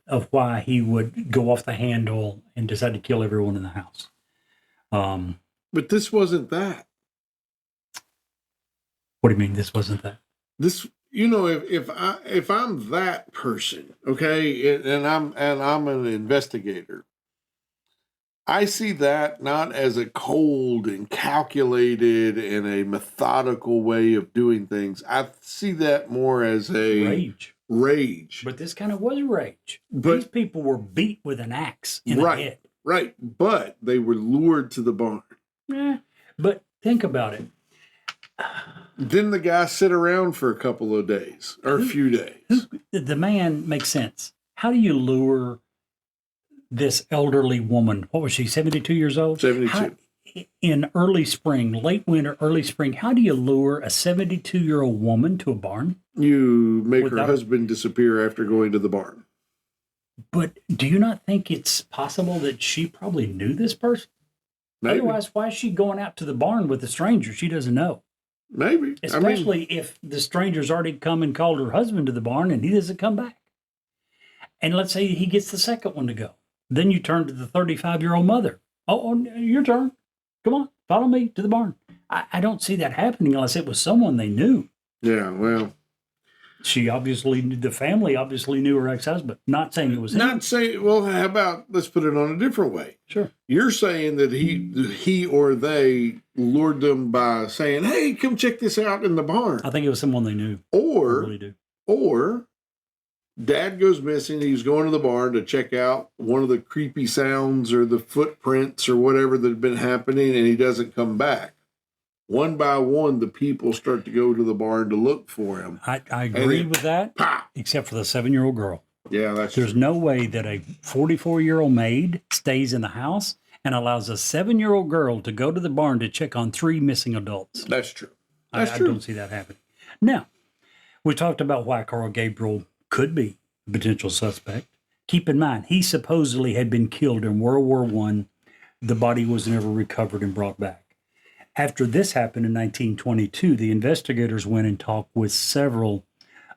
of why he would go off the handle and decide to kill everyone in the house. But this wasn't that. What do you mean this wasn't that? This, if I'm that person, okay, and I'm an investigator, I see that not as a cold and calculated and a methodical way of doing things. I see that more as a rage. But this kind of was rage. But these people were beat with an axe in the head. Right. But they were lured to the barn. Yeah. But think about it. Didn't the guy sit around for a couple of days or a few days? The man makes sense. How do you lure this elderly woman? What was she, 72 years old? 72. In early spring, late winter, early spring, how do you lure a 72-year-old woman to a barn? You make her husband disappear after going to the barn. But do you not think it's possible that she probably knew this person? Maybe. Otherwise, why is she going out to the barn with a stranger she doesn't know? Maybe. Especially if the stranger's already come and called her husband to the barn and he doesn't come back. And let's say he gets the second one to go. Then you turn to the 35-year-old mother. Oh, your turn. Come on, follow me to the barn. I don't see that happening unless it was someone they knew. Yeah, well. The family obviously knew her ex-husband. Not saying it was him. Not saying, well, how about, let's put it on a different way. Sure. You're saying that he or they lured them by saying, hey, come check this out in the barn. I think it was someone they knew. I really do. Or Dad goes missing. He's going to the barn to check out one of the creepy sounds or the footprints or whatever that had been happening, and he doesn't come back. One by one, the people start to go to the barn to look for him. I agree with that, except for the 7-year-old girl. Yeah, There's no way that a 44-year-old maid stays in the house and allows a 7-year-old girl to go to the barn to check on 3 missing adults. That's true. I don't see that happening. Now, we talked about why Carl Gabriel could be a potential suspect. Keep in mind, he supposedly had been killed in World War I. The body was never recovered and brought back. After this happened in 1922, the investigators went and talked with several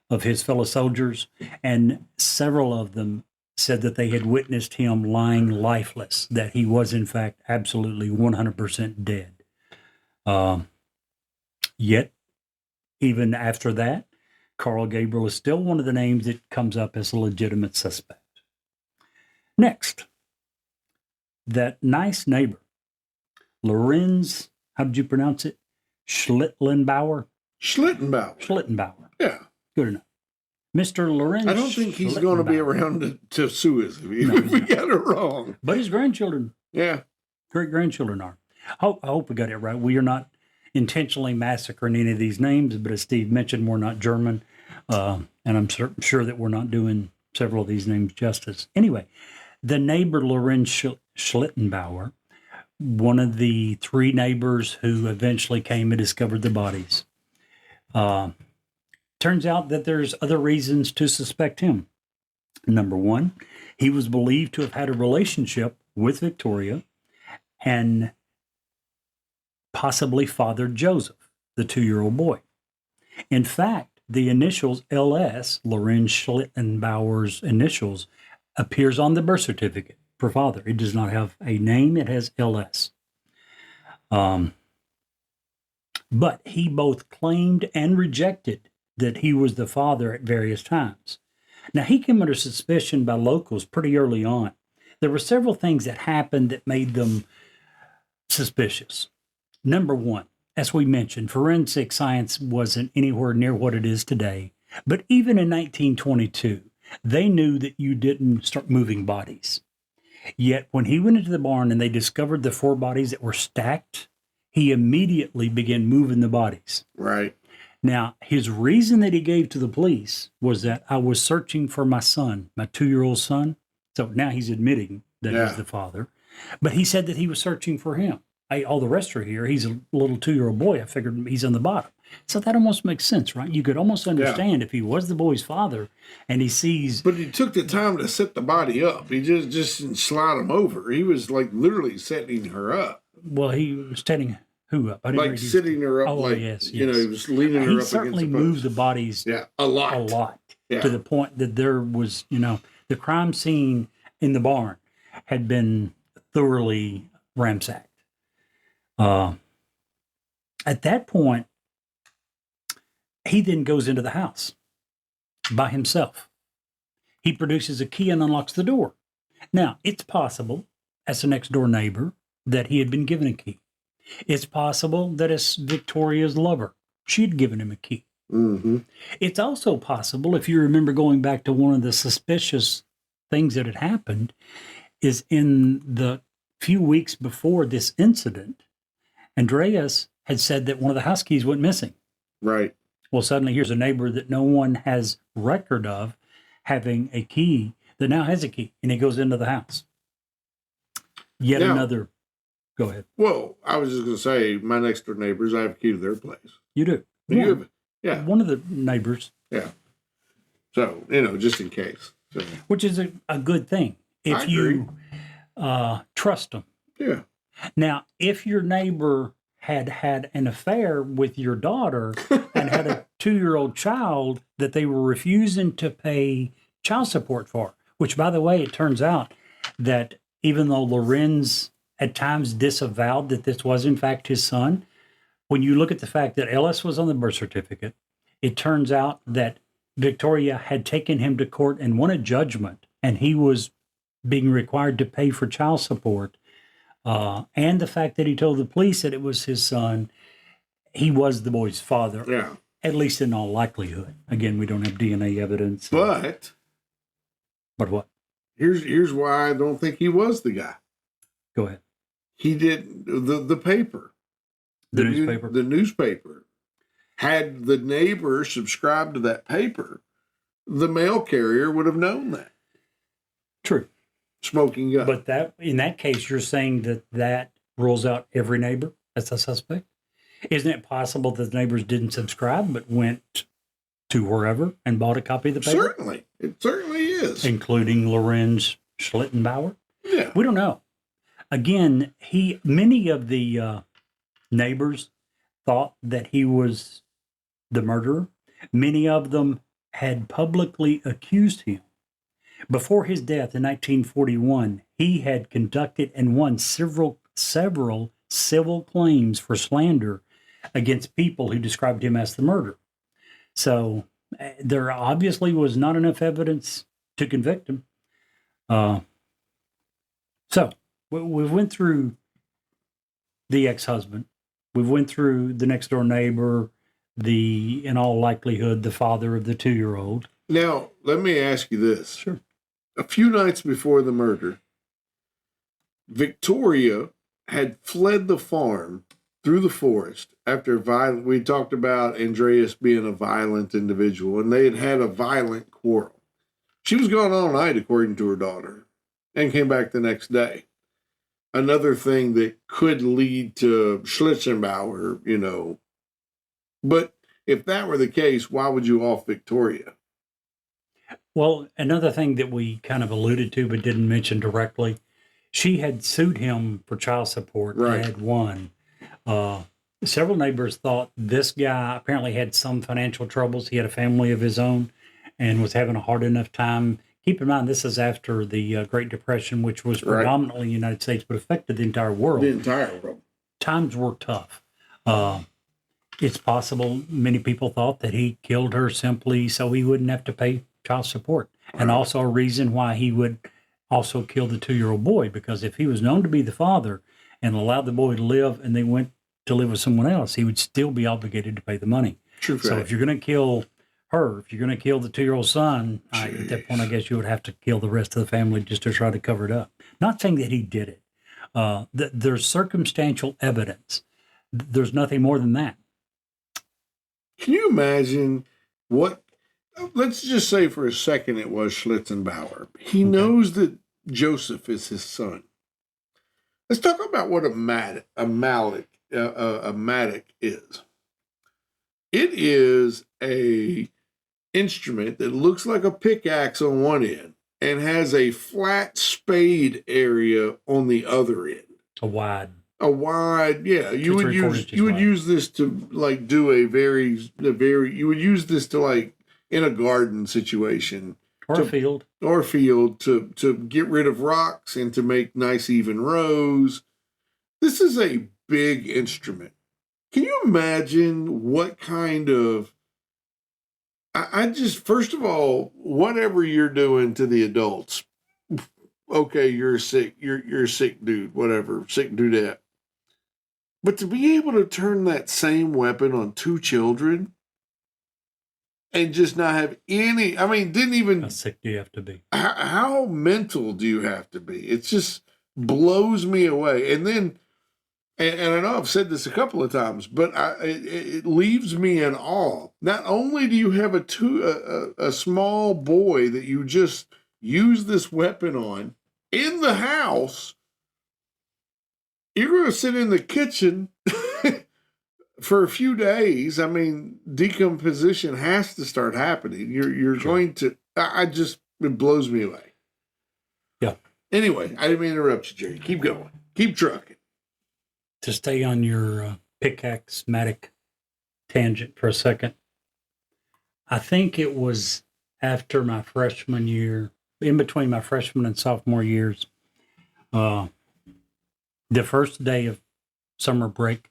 of his fellow soldiers, and several of them said that they had witnessed him lying lifeless, that he was, in fact, absolutely 100% dead. Yet, even after that, Carl Gabriel is still one of the names that comes up as a legitimate suspect. Next, that nice neighbor, Lorenz, how did you pronounce it? Schlittenbauer? Schlittenbauer. Schlittenbauer. Yeah. Good enough. Mr. Lorenz. I don't think he's going to be around to sue us if we got it wrong. But his grandchildren, Yeah. great grandchildren are. I hope we got it right. We are not intentionally massacring any of these names, but as Steve mentioned, we're not German. And I'm sure that we're not doing several of these names justice. Anyway, the neighbor Lorenz Schlittenbauer, one of the three neighbors who eventually came and discovered the bodies. Turns out that there's other reasons to suspect him. Number one, he was believed to have had a relationship with Victoria and possibly fathered Joseph, the 2-year-old boy. In fact, the initials LS, Lorenz Schlittenbauer's initials, appears on the birth certificate for father. It does not have a name, it has LS. But he both claimed and rejected that he was the father at various times. Now, he came under suspicion by locals pretty early on. There were several things that happened that made them suspicious. Number one, as we mentioned, forensic science wasn't anywhere near what it is today. But even in 1922, they knew that you didn't start moving bodies. Yet when he went into the barn and they discovered the 4 bodies that were stacked, he immediately began moving the bodies. Right. Now, his reason that he gave to the police was that I was searching for my son, my 2-year-old son. So now he's admitting that he's the father. But he said that he was searching for him. All the rest are here. He's a little 2-year-old boy. I figured he's on the bottom. So that almost makes sense, right? You could almost understand if he was the boy's father and he sees... But he took the time to set the body up. He just didn't slide him over. He was like literally setting her up. Well, he was setting who up? I didn't Like sitting her up, yes. You know, he was leaning her up against the post. He certainly moved the bodies a lot. To the point that there was, the crime scene in the barn had been thoroughly ransacked. At that point, he then goes into the house by himself. He produces a key and unlocks the door. Now, it's possible, as a next door neighbor, that he had been given a key. It's possible that as Victoria's lover, she'd given him a key. Mm-hmm. It's also possible, if you remember going back to one of the suspicious things that had happened, is in the few weeks before this incident, Andreas had said that one of the house keys went missing. Right. Well, suddenly here's a neighbor that no one has record of having a key that now has a key, and he goes into the house. Yet another... Go ahead. Well, I was just going to say, my next door neighbors, I have a key to their place. You do? Yeah. One of the neighbors. Yeah. So, just in case. So. Which is a good thing if you trust them. Yeah. Now, if your neighbor had an affair with your daughter and had a 2-year-old child that they were refusing to pay child support for, which, by the way, it turns out that even though Lorenz at times disavowed that this was in fact his son, when you look at the fact that Ellis was on the birth certificate, it turns out that Victoria had taken him to court and won a judgment, and he was being required to pay for child support. And the fact that he told the police that it was his son, he was the boy's father. Yeah. At least in all likelihood. Again, we don't have DNA evidence. But what? Here's why I don't think he was the guy. Go ahead. He did the paper. The newspaper? The newspaper. Had the neighbor subscribed to that paper, the mail carrier would have known that. True. Smoking gun. But in that case, you're saying that rules out every neighbor as a suspect? Isn't it possible that the neighbors didn't subscribe but went to wherever and bought a copy of the paper? Certainly. It certainly is. Including Lorenz Schlittenbauer? Yeah. We don't know. Again, many of the neighbors thought that he was the murderer. Many of them had publicly accused him. Before his death in 1941, he had conducted and won several civil claims for slander against people who described him as the murderer. So there obviously was not enough evidence to convict him. So we went through the ex-husband. We went through the next door neighbor, in all likelihood, the father of the 2-year-old. Now, let me ask you this. Sure. A few nights before the murder, Victoria had fled the farm through the forest after we talked about Andreas being a violent individual, and they had had a violent quarrel. She was gone all night, according to her daughter, and came back the next day. Another thing that could lead to Schlitzenbauer, you know. But if that were the case, why would you off Victoria? Well, another thing that we kind of alluded to but didn't mention directly, she had sued him for child support Right. and had won. Several neighbors thought this guy apparently had some financial troubles. He had a family of his own and was having a hard enough time. Keep in mind, this is after the Great Depression, which was Right. predominantly in the United States, but affected the entire world. The entire world. Times were tough. It's possible many people thought that he killed her simply so he wouldn't have to pay child support. And also a reason why he would also kill the 2-year-old boy, because if he was known to be the father and allowed the boy to live and they went to live with someone else, he would still be obligated to pay the money. True So fact. if you're going to kill her, if you're going to kill the 2-year-old son, at that point, I guess you would have to kill the rest of the family just to try to cover it up. Not saying that he did it. There's circumstantial evidence. There's nothing more than that. Can you imagine what, let's just say for a second it was Schlitzenbauer. He knows that Joseph is his son. Let's talk about what a mattock is. It is a instrument that looks like a pickaxe on one end and has a flat spade area on the other end. A wide. Yeah. You would 3/4 use inches wide. use this to like do a very you would use this to like in a garden situation Or a field. or field to get rid of rocks and to make nice even rows. This is a big instrument. Can you imagine what kind of I just first of all, whatever you're doing to the adults, okay, you're sick, you're a sick dude, whatever, sick dudette. But to be able to turn that same weapon on 2 children and just not have any, I mean, didn't even, How sick do you have to be? how mental do you have to be? It just blows me away. And then, and I know I've said this a couple of times, but it leaves me in awe. Not only do you have a small boy that you just use this weapon on in the house, you're going to sit in the kitchen for a few days. I mean, decomposition has to start happening. You're going to. It blows me away. Yeah. Anyway, I didn't mean to interrupt you, Jerry. Keep going. Keep trucking. To stay on your pickaxe-matic tangent for a second, I think it was after my freshman year, in between my freshman and sophomore years, the first day of summer break,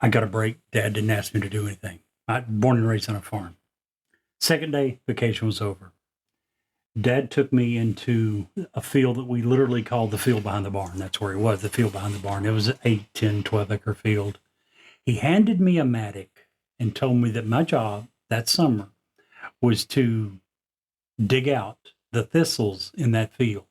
I got a break. Dad didn't ask me to do anything. I born and raised on a farm. Second day, vacation was over. Dad took me into a field that we literally called the field behind the barn. That's where it was, the field behind the barn. It was an 8, 10, 12 acre field. He handed me a mattock and told me that my job that summer was to dig out the thistles in that field.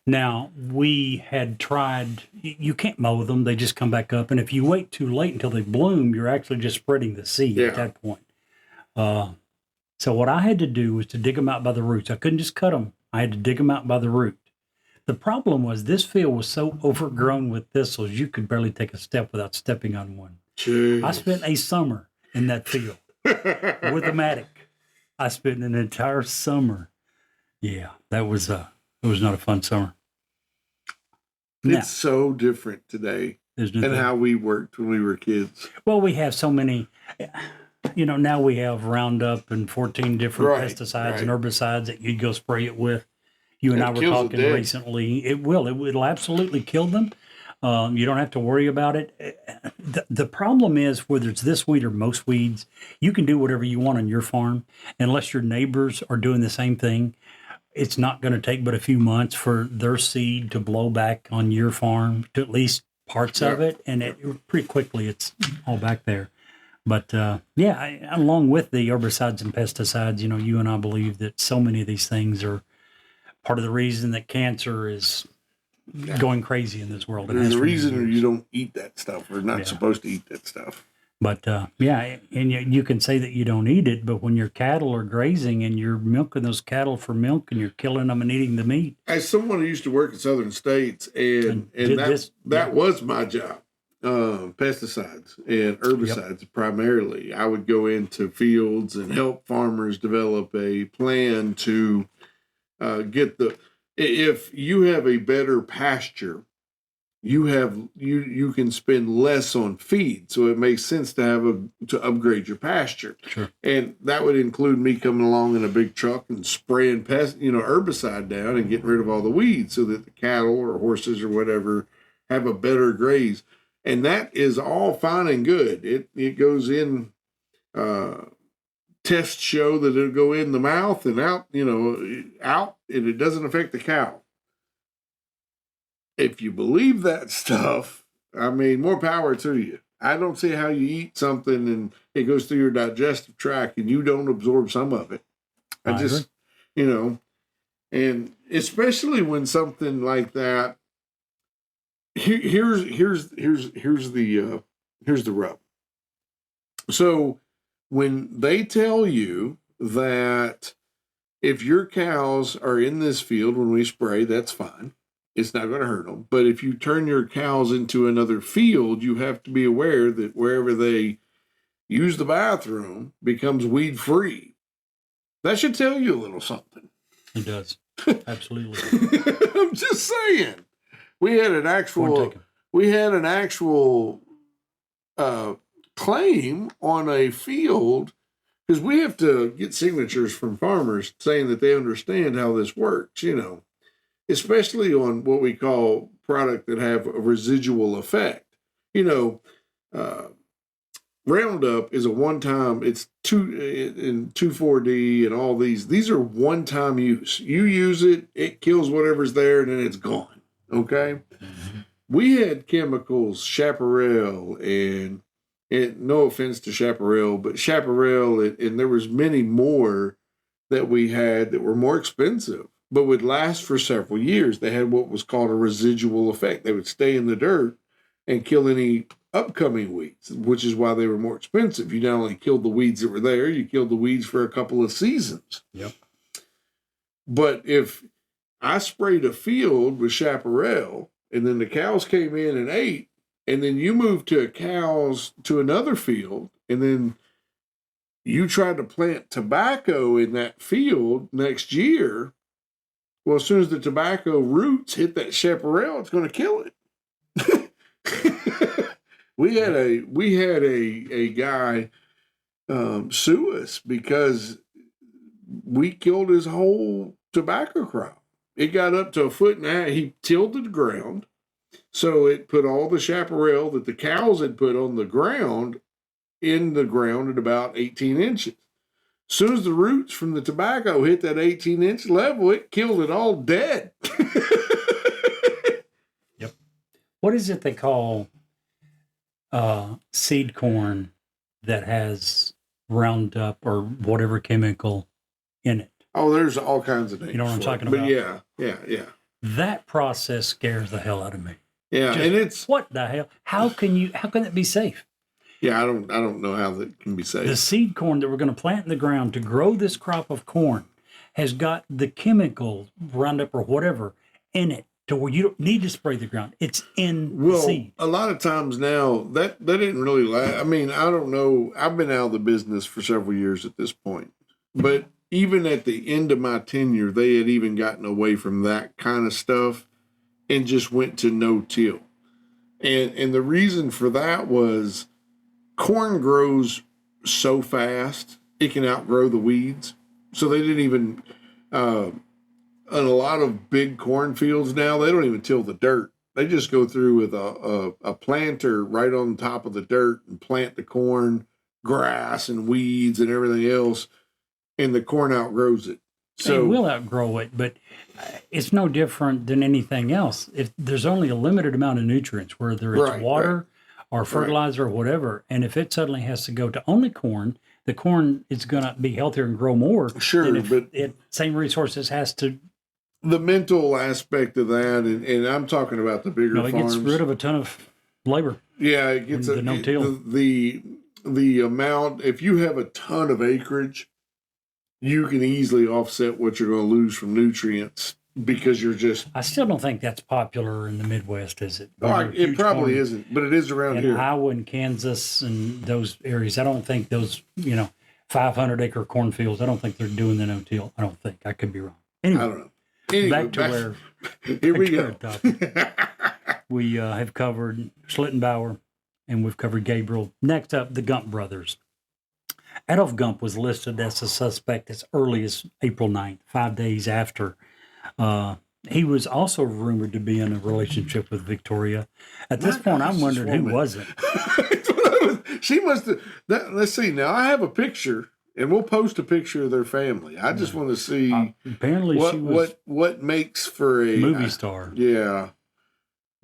Now, we had tried, you can't mow them, they just come back up. And if you wait too late until they bloom, you're actually just spreading the seed at that point. So what I had to do was to dig them out by the roots. I couldn't just cut them. I had to dig them out by the root. The problem was this field was so overgrown with thistles, you could barely take a step without stepping on one. Jeez. I spent a summer in that field with a mattock. I spent an entire summer. Yeah, it was not a fun summer. It's so different today than how we worked when we were kids. Well, we have so many, now we have Roundup and 14 different pesticides and herbicides that you'd go spray it with. You and I were talking recently. It'll absolutely kill them. You don't have to worry about it. The problem is, whether it's this weed or most weeds, you can do whatever you want on your farm. Unless your neighbors are doing the same thing, it's not going to take but a few months for their seed to blow back on your farm, to at least parts of it. And pretty quickly, it's all back there. But along with the herbicides and pesticides, you and I believe that so many of these things are part of the reason that cancer is going crazy in this world. It There's has a for many reason years. you don't eat that stuff. We're not supposed to eat that stuff. But and you can say that you don't eat it, but when your cattle are grazing and you're milking those cattle for milk and you're killing them and eating the meat. As someone who used to work in southern states, and that was my job, pesticides and herbicides primarily. I would go into fields and help farmers develop a plan to if you have a better pasture, you can spend less on feed, so it makes sense to upgrade your pasture. Sure. And that would include me coming along in a big truck and spraying herbicide down and getting rid of all the weeds so that the cattle or horses or whatever have a better graze. And that is all fine and good. It goes in. Tests show that it'll go in the mouth and out, out, and it doesn't affect the cow. If you believe that stuff, I mean, more power to you. I don't see how you eat something and it goes through your digestive tract and you don't absorb some of it. I just, and especially when something like that. Here's the rub. So when they tell you that if your cows are in this field when we spray, that's fine. It's not going to hurt them. But if you turn your cows into another field, you have to be aware that wherever they use the bathroom becomes weed free. That should tell you a little something. It does. Absolutely. I'm just saying. We had an actual claim on a field because we have to get signatures from farmers saying that they understand how this works, especially on what we call product that have a residual effect. Roundup is a one-time, it's 2,4-D and all these are one-time use. You use it, it kills whatever's there, and then it's gone. Okay? Mm-hmm. We had chemicals, chaparral, and no offense to chaparral, but chaparral, and there was many more that we had that were more expensive, but would last for several years. They had what was called a residual effect. They would stay in the dirt and kill any upcoming weeds, which is why they were more expensive. You not only killed the weeds that were there, you killed the weeds for a couple of seasons. Yep. But if I sprayed a field with chaparral and then the cows came in and ate, and then you moved to another field, and then you tried to plant tobacco in that field next year, well, as soon as the tobacco roots hit that chaparral, it's going to kill it. We had a guy sue us because we killed his whole tobacco crop. It got up to 1.5 foot. He tilled the ground, so it put all the chaparral that the cows had put on the ground in the ground at about 18 inches. As soon as the roots from the tobacco hit that 18-inch level, it killed it all dead. Yep. What is it they call seed corn that has Roundup or whatever chemical in it? Oh, there's all kinds of names. You know what I'm talking about? about? But yeah. That process scares the hell out of me. Yeah, Just, and it's what the hell? How can it be safe? Yeah, I don't know how that can be safe. The seed corn that we're going to plant in the ground to grow this crop of corn has got the chemical Roundup or whatever in it to where you don't need to spray the ground. It's in the seed. A lot of times now that didn't really last. I mean, I don't know. I've been out of the business for several years at this point, but even at the end of my tenure, they had even gotten away from that kind of stuff and just went to no-till. And the reason for that was corn grows so fast, it can outgrow the weeds. So they didn't even, on a lot of big cornfields now, they don't even till the dirt. They just go through with a planter right on top of the dirt and plant the corn, grass and weeds and everything else, and the corn outgrows it. So it will outgrow it, but it's no different than anything else. If there's only a limited amount of nutrients, whether it's water or fertilizer or whatever. And if it suddenly has to go to only corn, the corn is going to be healthier and grow more. Sure, than if but it same resources has to. the mental aspect of that, and I'm talking about the bigger It farms. gets rid of a ton of labor. Yeah, it gets The no-till. the amount. If you have a ton of acreage, you can easily offset what you're going to lose from nutrients because you're just. I still don't think that's popular in the Midwest, is it? It probably isn't, but it is around in here. Iowa and Kansas and those areas. I don't think those 500-acre cornfields. I don't think they're doing the no-till. I don't think. I could be wrong. Anyway, I don't know. Anyway, back to where. Here we back to go. our topic. We have covered Schlittenbauer and we've covered Gabriel. Next up, the Gump brothers. Adolf Gump was listed as a suspect as early as April 9th, 5 days after. He was also rumored to be in a relationship with Victoria. At this point, I'm wondering who wasn't. She must have. Let's see. Now, I have a picture, and we'll post a picture of their family. I just want to see Apparently, she was what makes for a movie star. Yeah.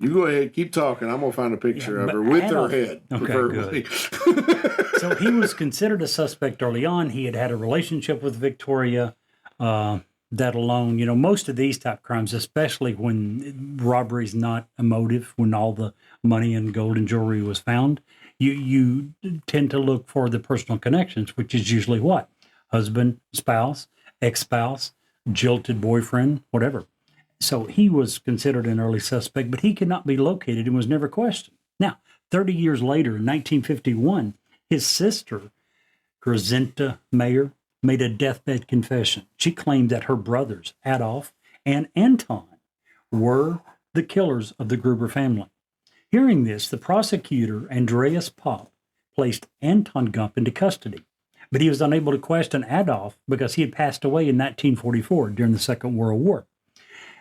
You go ahead, keep talking. I'm gonna find a picture of her with her head, preferably. So he was considered a suspect early on. He had had a relationship with Victoria. That alone, most of these type crimes, especially when robbery is not a motive, when all the money and gold and jewelry was found, you tend to look for the personal connections, which is usually what? Husband, spouse, ex-spouse, jilted boyfriend, whatever. So he was considered an early suspect, but he could not be located and was never questioned. Now, 30 years later, in 1951, his sister, Grazenta Mayer, made a deathbed confession. She claimed that her brothers, Adolf and Anton, were the killers of the Gruber family. Hearing this, the prosecutor, Andreas Popp, placed Anton Gump into custody, but he was unable to question Adolf because he had passed away in 1944 during the Second World War.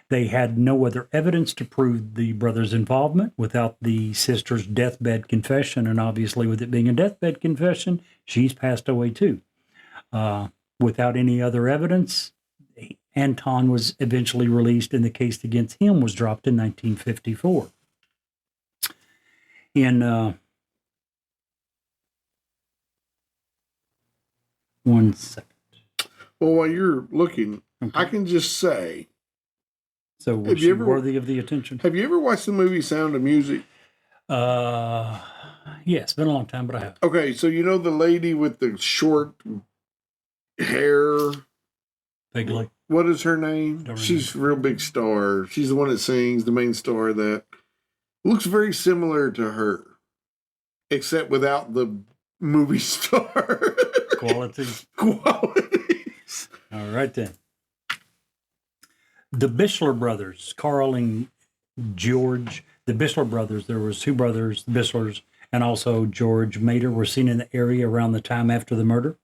They had no other evidence to prove the brothers' involvement without the sister's deathbed confession, and obviously with it being a deathbed confession, she's passed away too. Without any other evidence, Anton was eventually released and the case against him was dropped in 1954. One second. Well, while you're looking, I can just say. So was she worthy of the attention? Have you ever watched the movie Sound of Music? Yeah, it's been a long time, but I have. Okay, so you know the lady with the short hair? Vaguely. What is her name? She's a real big star. She's the one that sings, the main star that looks very similar to her, except without the movie star Qualities. All right, then. The Bischler brothers, Carl and George, the Bischler brothers, there was two brothers, the Bischlers, and also George Mader were seen in the area around the time after the murder.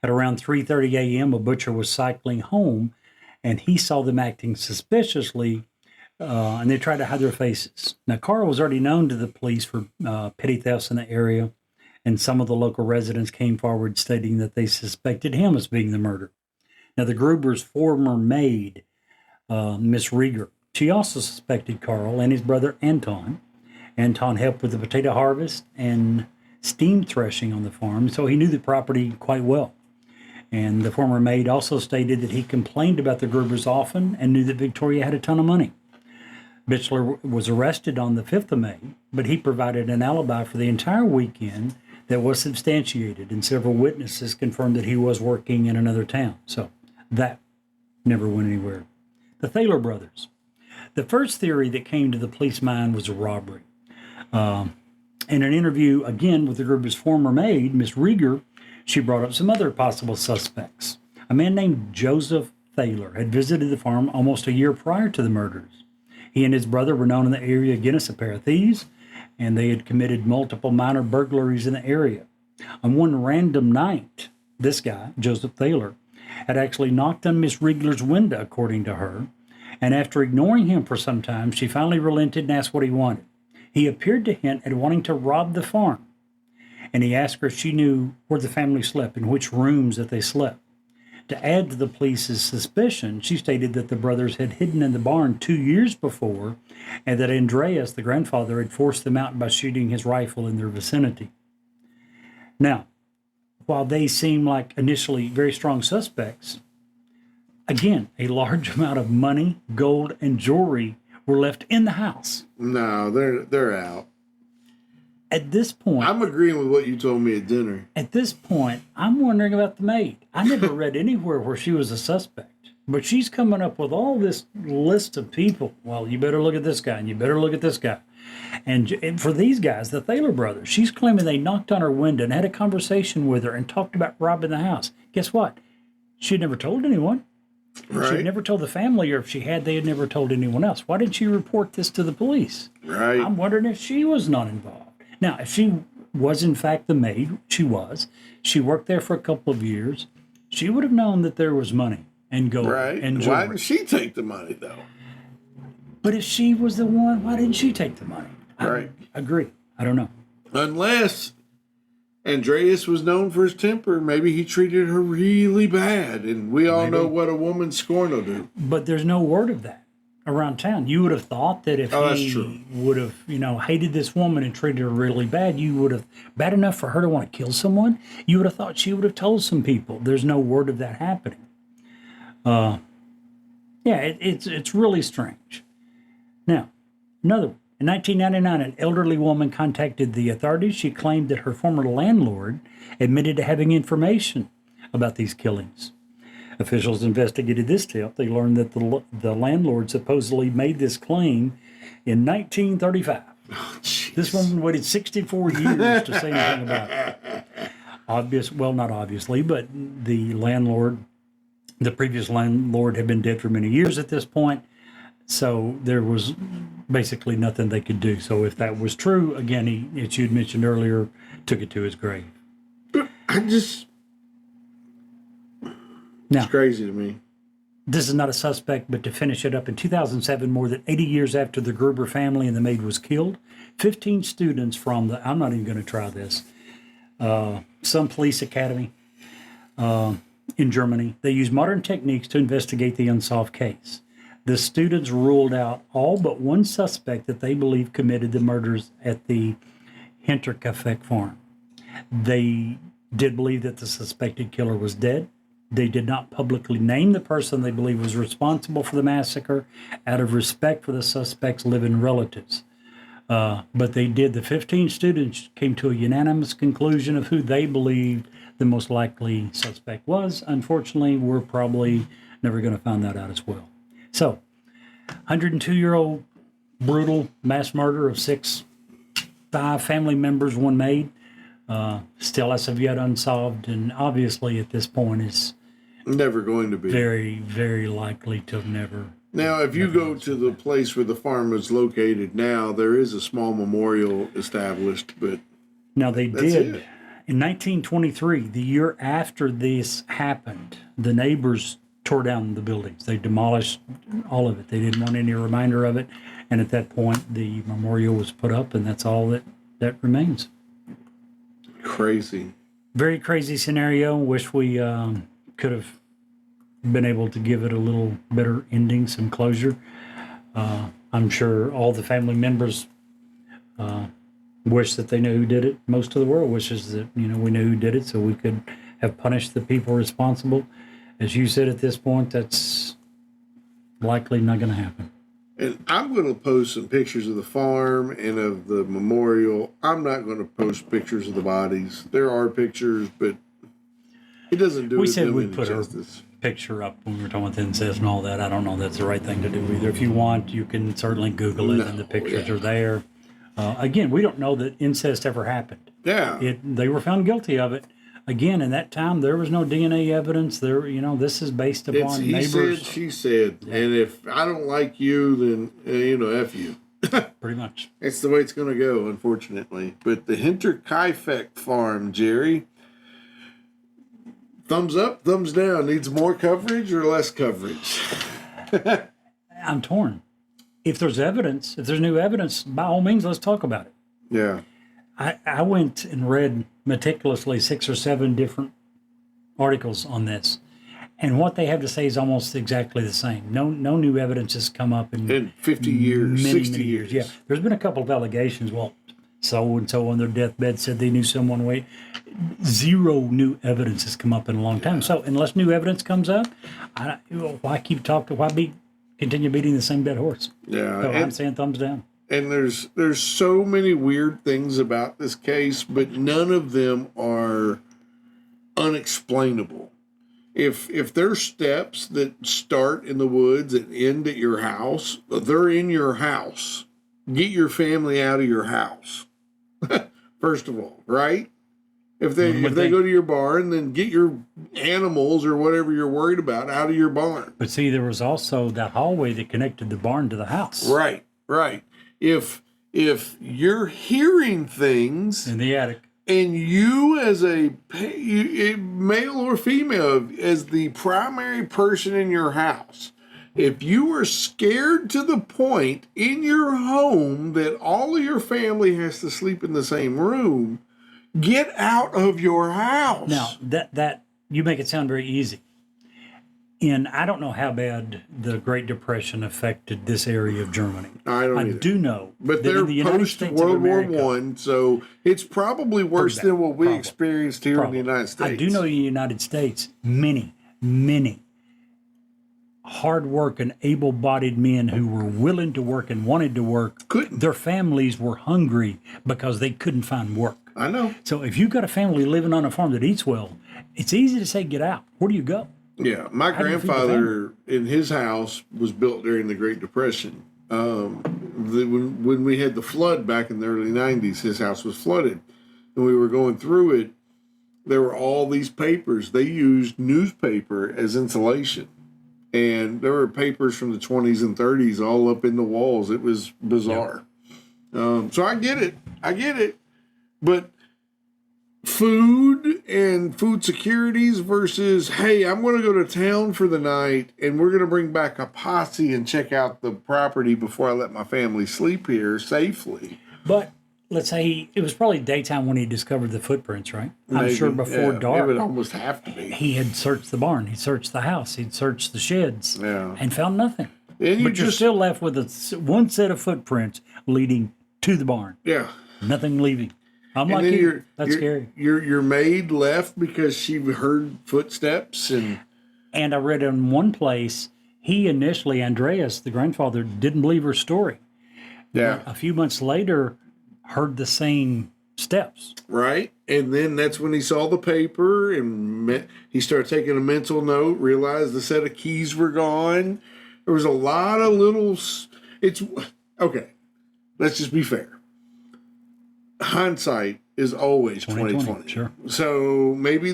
At around 3:30 a.m., a butcher was cycling home, and he saw them acting suspiciously, and they tried to hide their faces. Now, Carl was already known to the police for petty thefts in the area, and some of the local residents came forward stating that they suspected him as being the murderer. Now, the Gruber's former maid, Miss Rieger, she also suspected Carl and his brother Anton. Anton helped with the potato harvest and steam threshing on the farm, so he knew the property quite well. And the former maid also stated that he complained about the Grubers often and knew that Victoria had a ton of money. Bischler was arrested on the 5th of May, but he provided an alibi for the entire weekend that was substantiated, and several witnesses confirmed that he was working in another town. So that never went anywhere. The Thaler brothers. The first theory that came to the police mind was a robbery. In an interview, again, with the Gruber's former maid, Miss Rieger, she brought up some other possible suspects. A man named Joseph Thaler had visited the farm almost a year prior to the murders. He and his brother were known in the area again as a pair of thieves, and they had committed multiple minor burglaries in the area. On one random night, this guy, Joseph Thaler, had actually knocked on Miss Rieger's window, according to her, and after ignoring him for some time, she finally relented and asked what he wanted. He appeared to hint at wanting to rob the farm, and he asked her if she knew where the family slept and which rooms that they slept. To add to the police's suspicion, she stated that the brothers had hidden in the barn 2 years before, and that Andreas, the grandfather, had forced them out by shooting his rifle in their vicinity. Now, while they seem like initially very strong suspects, again, a large amount of money, gold, and jewelry were left in the house. No, they're out. At this point, I'm agreeing with what you told me at dinner. At this point, I'm wondering about the maid. I never read anywhere where she was a suspect, but she's coming up with all this list of people. Well, you better look at this guy, and you better look at this guy. And for these guys, the Thaler brothers, she's claiming they knocked on her window and had a conversation with her and talked about robbing the house. Guess what? She had never told anyone. Right. She had never told the family, or if she had, they had never told anyone else. Why didn't she report this to the police? Right. I'm wondering if she was not involved. Now, if she was in fact the maid, she was. She worked there for a couple of years. She would have known that there was money and gold Right. and Why jewelry. didn't she take the money, though? But if she was the one, why didn't she take the money? Right. I agree. I don't know. Unless Andreas was known for his temper, maybe he treated her really bad, and we all know what a woman's scorn will do. But there's no word of that around town. You would have thought that if that's he true. would have, hated this woman and treated her really bad, you would have, bad enough for her to want to kill someone, you would have thought she would have told some people. There's no word of that happening. It's really strange. Now, another one. In 1999, an elderly woman contacted the authorities. She claimed that her former landlord admitted to having information about these killings. Officials investigated this tip. They learned that the landlord supposedly made this claim in 1935. Oh, This woman waited 64 years to say anything about it. Not obviously, but the previous landlord had been dead for many years at this point. So there was basically nothing they could do. So if that was true, again, as you had mentioned earlier, took it to his grave. It's Now, crazy to me. this is not a suspect, but to finish it up, in 2007, more than 80 years after the Gruber family and the maid was killed, 15 students from I'm not even going to try this, some police academy in Germany, they used modern techniques to investigate the unsolved case. The students ruled out all but one suspect that they believe committed the murders at the Hinterkaifeck farm. They did believe that the suspected killer was dead. They did not publicly name the person they believe was responsible for the massacre out of respect for the suspect's living relatives. But they did. The 15 students came to a unanimous conclusion of who they believed the most likely suspect was. Unfortunately, we're probably never going to find that out as well. So, 102-year-old brutal mass murder of 5 family members, one maid, still as of yet unsolved, and obviously at this point is Never going to be. very, very likely to have never. Now, if you go to the place where the farm is located now, there is a small memorial established, but Now they That's did. it. In 1923, the year after this happened, the neighbors tore down the buildings. They demolished all of it. They didn't want any reminder of it. And at that point, the memorial was put up, and that's all that remains. crazy. Very crazy scenario. Wish we could have been able to give it a little better ending, some closure. I'm sure all the family members wish that they knew who did it. Most of the world wishes that, we knew who did it so we could have punished the people responsible. As you said, at this point, that's likely not going to happen. And I'm going to post some pictures of the farm and of the memorial. I'm not going to post pictures of the bodies. There are pictures, but it doesn't do We it said them we'd any put our justice. picture up when we were talking about incest and all that. I don't know that's the right thing to do either. If you want, you can certainly Google it, and the pictures are there. Again, we don't know that incest ever happened. Yeah. They were found guilty of it. Again, in that time, there was no DNA evidence. This is based It's upon he neighbors. said, she said. And if I don't like you, then, F you. Pretty much. It's the way it's going to go, unfortunately. But the Hinterkaifeck farm, Jerry, thumbs up, thumbs down. Needs more coverage or less coverage? I'm torn. If there's evidence, if there's new evidence, by all means, let's talk about it. Yeah. I went and read meticulously 6 or 7 different articles on this, And what they have to say is almost exactly the same. No new evidence has come up In 50 years, many, 60 many years. Yeah, there's been a couple of allegations. Well, so and so on their deathbed said they knew someone. Wait, zero new evidence has come up in a long time. So unless new evidence comes up, why keep talking? Continue beating the same dead horse? Yeah. So I'm saying thumbs down. And there's so many weird things about this case, but none of them are unexplainable. If there's steps that start in the woods and end at your house, they're in your house. Get your family out of your house. First of all, right? If they go to your barn, then get your animals or whatever you're worried about out of your barn. But see, there was also that hallway that connected the barn to the house. Right. If you're hearing things In the attic. and you as a male or female, as the primary person in your house, if you are scared to the point in your home that all of your family has to sleep in the same room, get out of your house. Now, that you make it sound very easy. And I don't know how bad the Great Depression affected this area of Germany. I don't I either. do know But that they're in the United post States of World War America, One, so it's probably worse than what we experienced here in the United States. I do know in the United States, many hard work and able-bodied men who were willing to work and wanted to work, Couldn't. their families were hungry because they couldn't find work. I know. So if you've got a family living on a farm that eats well, it's easy to say, get out. Where do you go? Yeah, my How do you feed the grandfather in his house was built during the Great Depression. When we had the flood back in the early 90s, his house was flooded. And we were going through it. There were all these papers. They used newspaper as insulation. And there were papers from the 20s and 30s all up in the walls. It was bizarre. So I get it. But food and food securities versus, hey, I'm going to go to town for the night and we're going to bring back a posse and check out the property before I let my family sleep here safely. But let's say it was probably daytime when he discovered the footprints, right? I'm Maybe, sure before yeah, dark. It would almost have to be. He had searched the barn, he'd searched the house, he'd searched the sheds, Yeah. and found nothing. And But you're still left with one set of footprints leading to the barn. Yeah. Nothing leaving. I'm And like then you. That's scary. Your maid left because she heard footsteps and And I read in one place, he initially, Andreas, the grandfather, didn't believe her story. yeah. A few months later, heard the same steps. Right. And then that's when he saw the paper and he started taking a mental note, realized the set of keys were gone. There was a lot of little, it's, okay, let's just be fair. Hindsight is always 2020. Sure. So maybe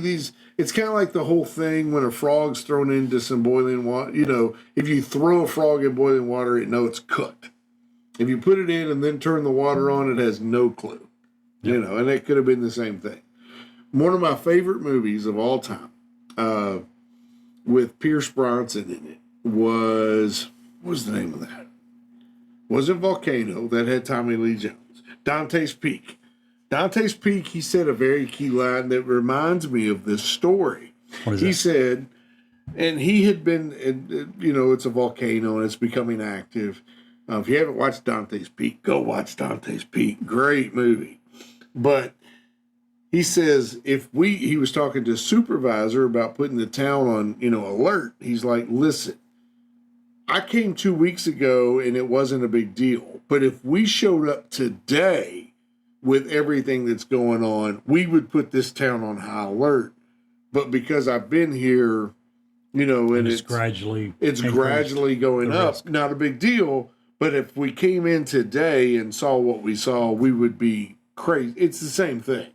it's kind of like the whole thing when a frog's thrown into some boiling water. You know, if you throw a frog in boiling water, it knows it's cooked. If you put it in and then turn the water on, it has no clue. You know, and it could have been the same thing. One of my favorite movies of all time, with Pierce Brosnan in it, what was the name of that? Wasn't Volcano, that had Tommy Lee Jones. Dante's Peak. Dante's Peak, he said a very key line that reminds me of this story. What is He that? said, and he had been, you know, it's a volcano and it's becoming active. If you haven't watched Dante's Peak, go watch Dante's Peak. Great movie. But he says, he was talking to a supervisor about putting the town on, you know, alert. He's like, listen, I came 2 weeks ago and it wasn't a big deal. But if we showed up today with everything that's going on, we would put this town on high alert. But because I've been here, you know, and it's gradually going up, risk. not a big deal. But if we came in today and saw what we saw, we would be crazy. It's the same thing.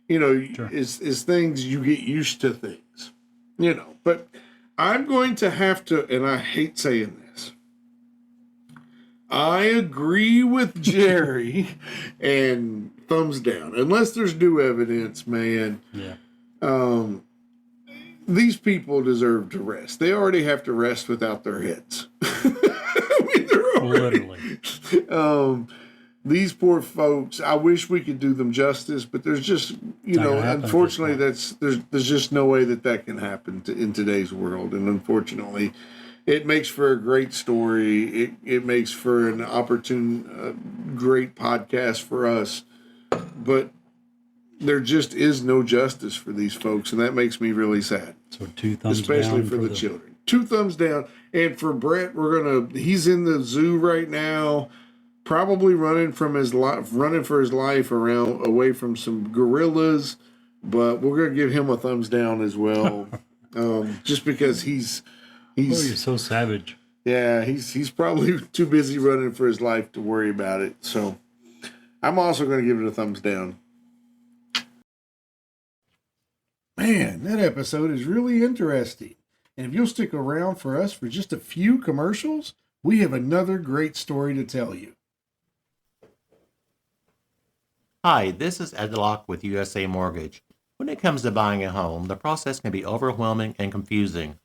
You know, Sure. it's things, you get used to things, you know. But I'm going to have to, and I hate saying this, I agree with Jerry and thumbs down. Unless there's new evidence, man. Yeah. These people deserve to rest. They already have to rest without their heads. I mean, they're already, Literally. these poor folks, I wish we could do them justice, but there's just, Not gonna happen at this unfortunately, point. there's just no way that can happen in today's world. And unfortunately, it makes for a great story. It makes for an opportune, great podcast for us. But there just is no justice for these folks, and that makes me really sad. So 2 thumbs Especially down for the children. 2 thumbs down. And for Brett, he's in the zoo right now, probably running for his life away from some gorillas. But we're gonna give him a thumbs down as well, just because he's Oh, you're so savage. yeah, he's probably too busy running for his life to worry about it. So I'm also going to give it a thumbs down. Man, that episode is really interesting. And if you'll stick around for us for just a few commercials, we have another great story to tell you. Hi, this is Ed Locke with USA Mortgage. When it comes to buying a home, the process can be overwhelming and confusing.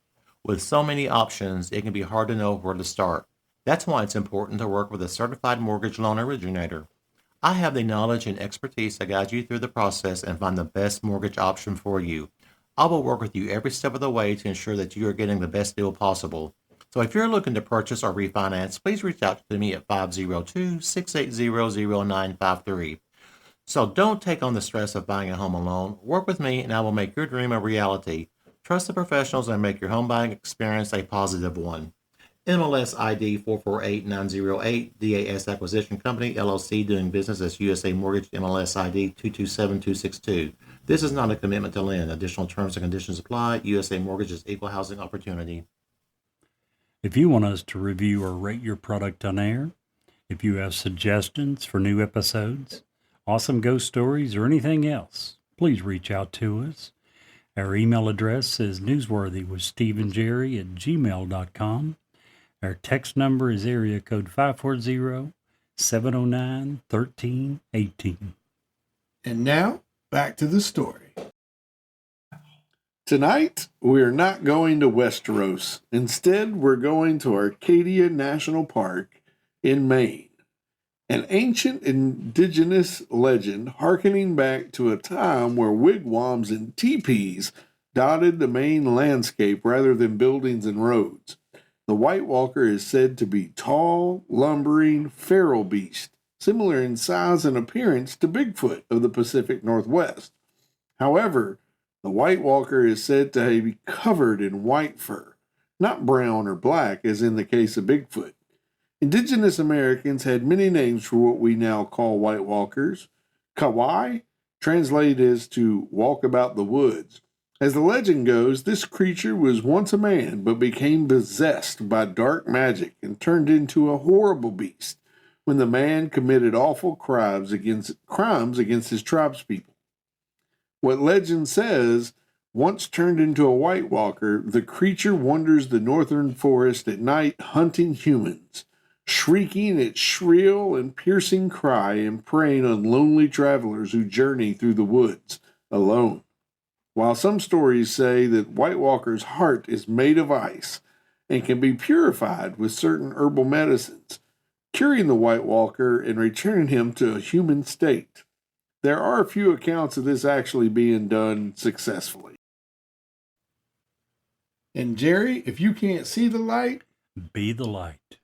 With so many options, it can be hard to know where to start. That's why it's important to work with a certified mortgage loan originator. I have the knowledge and expertise to guide you through the process and find the best mortgage option for you. I will work with you every step of the way to ensure that you are getting the best deal possible. So if you're looking to purchase or refinance, please reach out to me at 502-680-0953. So don't take on the stress of buying a home alone. Work with me and I will make your dream a reality. Trust the professionals and make your home buying experience a positive one. MLS ID 448908, DAS Acquisition Company, LLC, doing business as USA Mortgage, MLS ID 227262. This is not a commitment to lend. Additional terms and conditions apply. USA Mortgage is equal housing opportunity. If you want us to review or rate your product on air, if you have suggestions for new episodes, awesome ghost stories, or anything else, please reach out to us. Our email address is newsworthyWithSteveandJerry@gmail.com. Our text number is area code 540-709-1318. And now, back to the story. Tonight, we're not going to Westeros. Instead, we're going to Arcadia National Park in Maine. An ancient indigenous legend harkening back to a time where wigwams and teepees dotted the Maine landscape rather than buildings and roads. The White Walker is said to be tall, lumbering, feral beast, similar in size and appearance to Bigfoot of the Pacific Northwest. However, the White Walker is said to be covered in white fur, not brown or black as in the case of Bigfoot. Indigenous Americans had many names for what we now call White Walkers. Kawai, translated as to walk about the woods. As the legend goes, this creature was once a man, but became possessed by dark magic and turned into a horrible beast when the man committed awful crimes against his tribespeople. What legend says, once turned into a White Walker, the creature wanders the northern forest at night hunting humans, shrieking its shrill and piercing cry and preying on lonely travelers who journey through the woods alone. While some stories say that White Walker's heart is made of ice and can be purified with certain herbal medicines, curing the White Walker and returning him to a human state. There are a few accounts of this actually being done successfully. And Jerry, if you can't see the light, Be the light.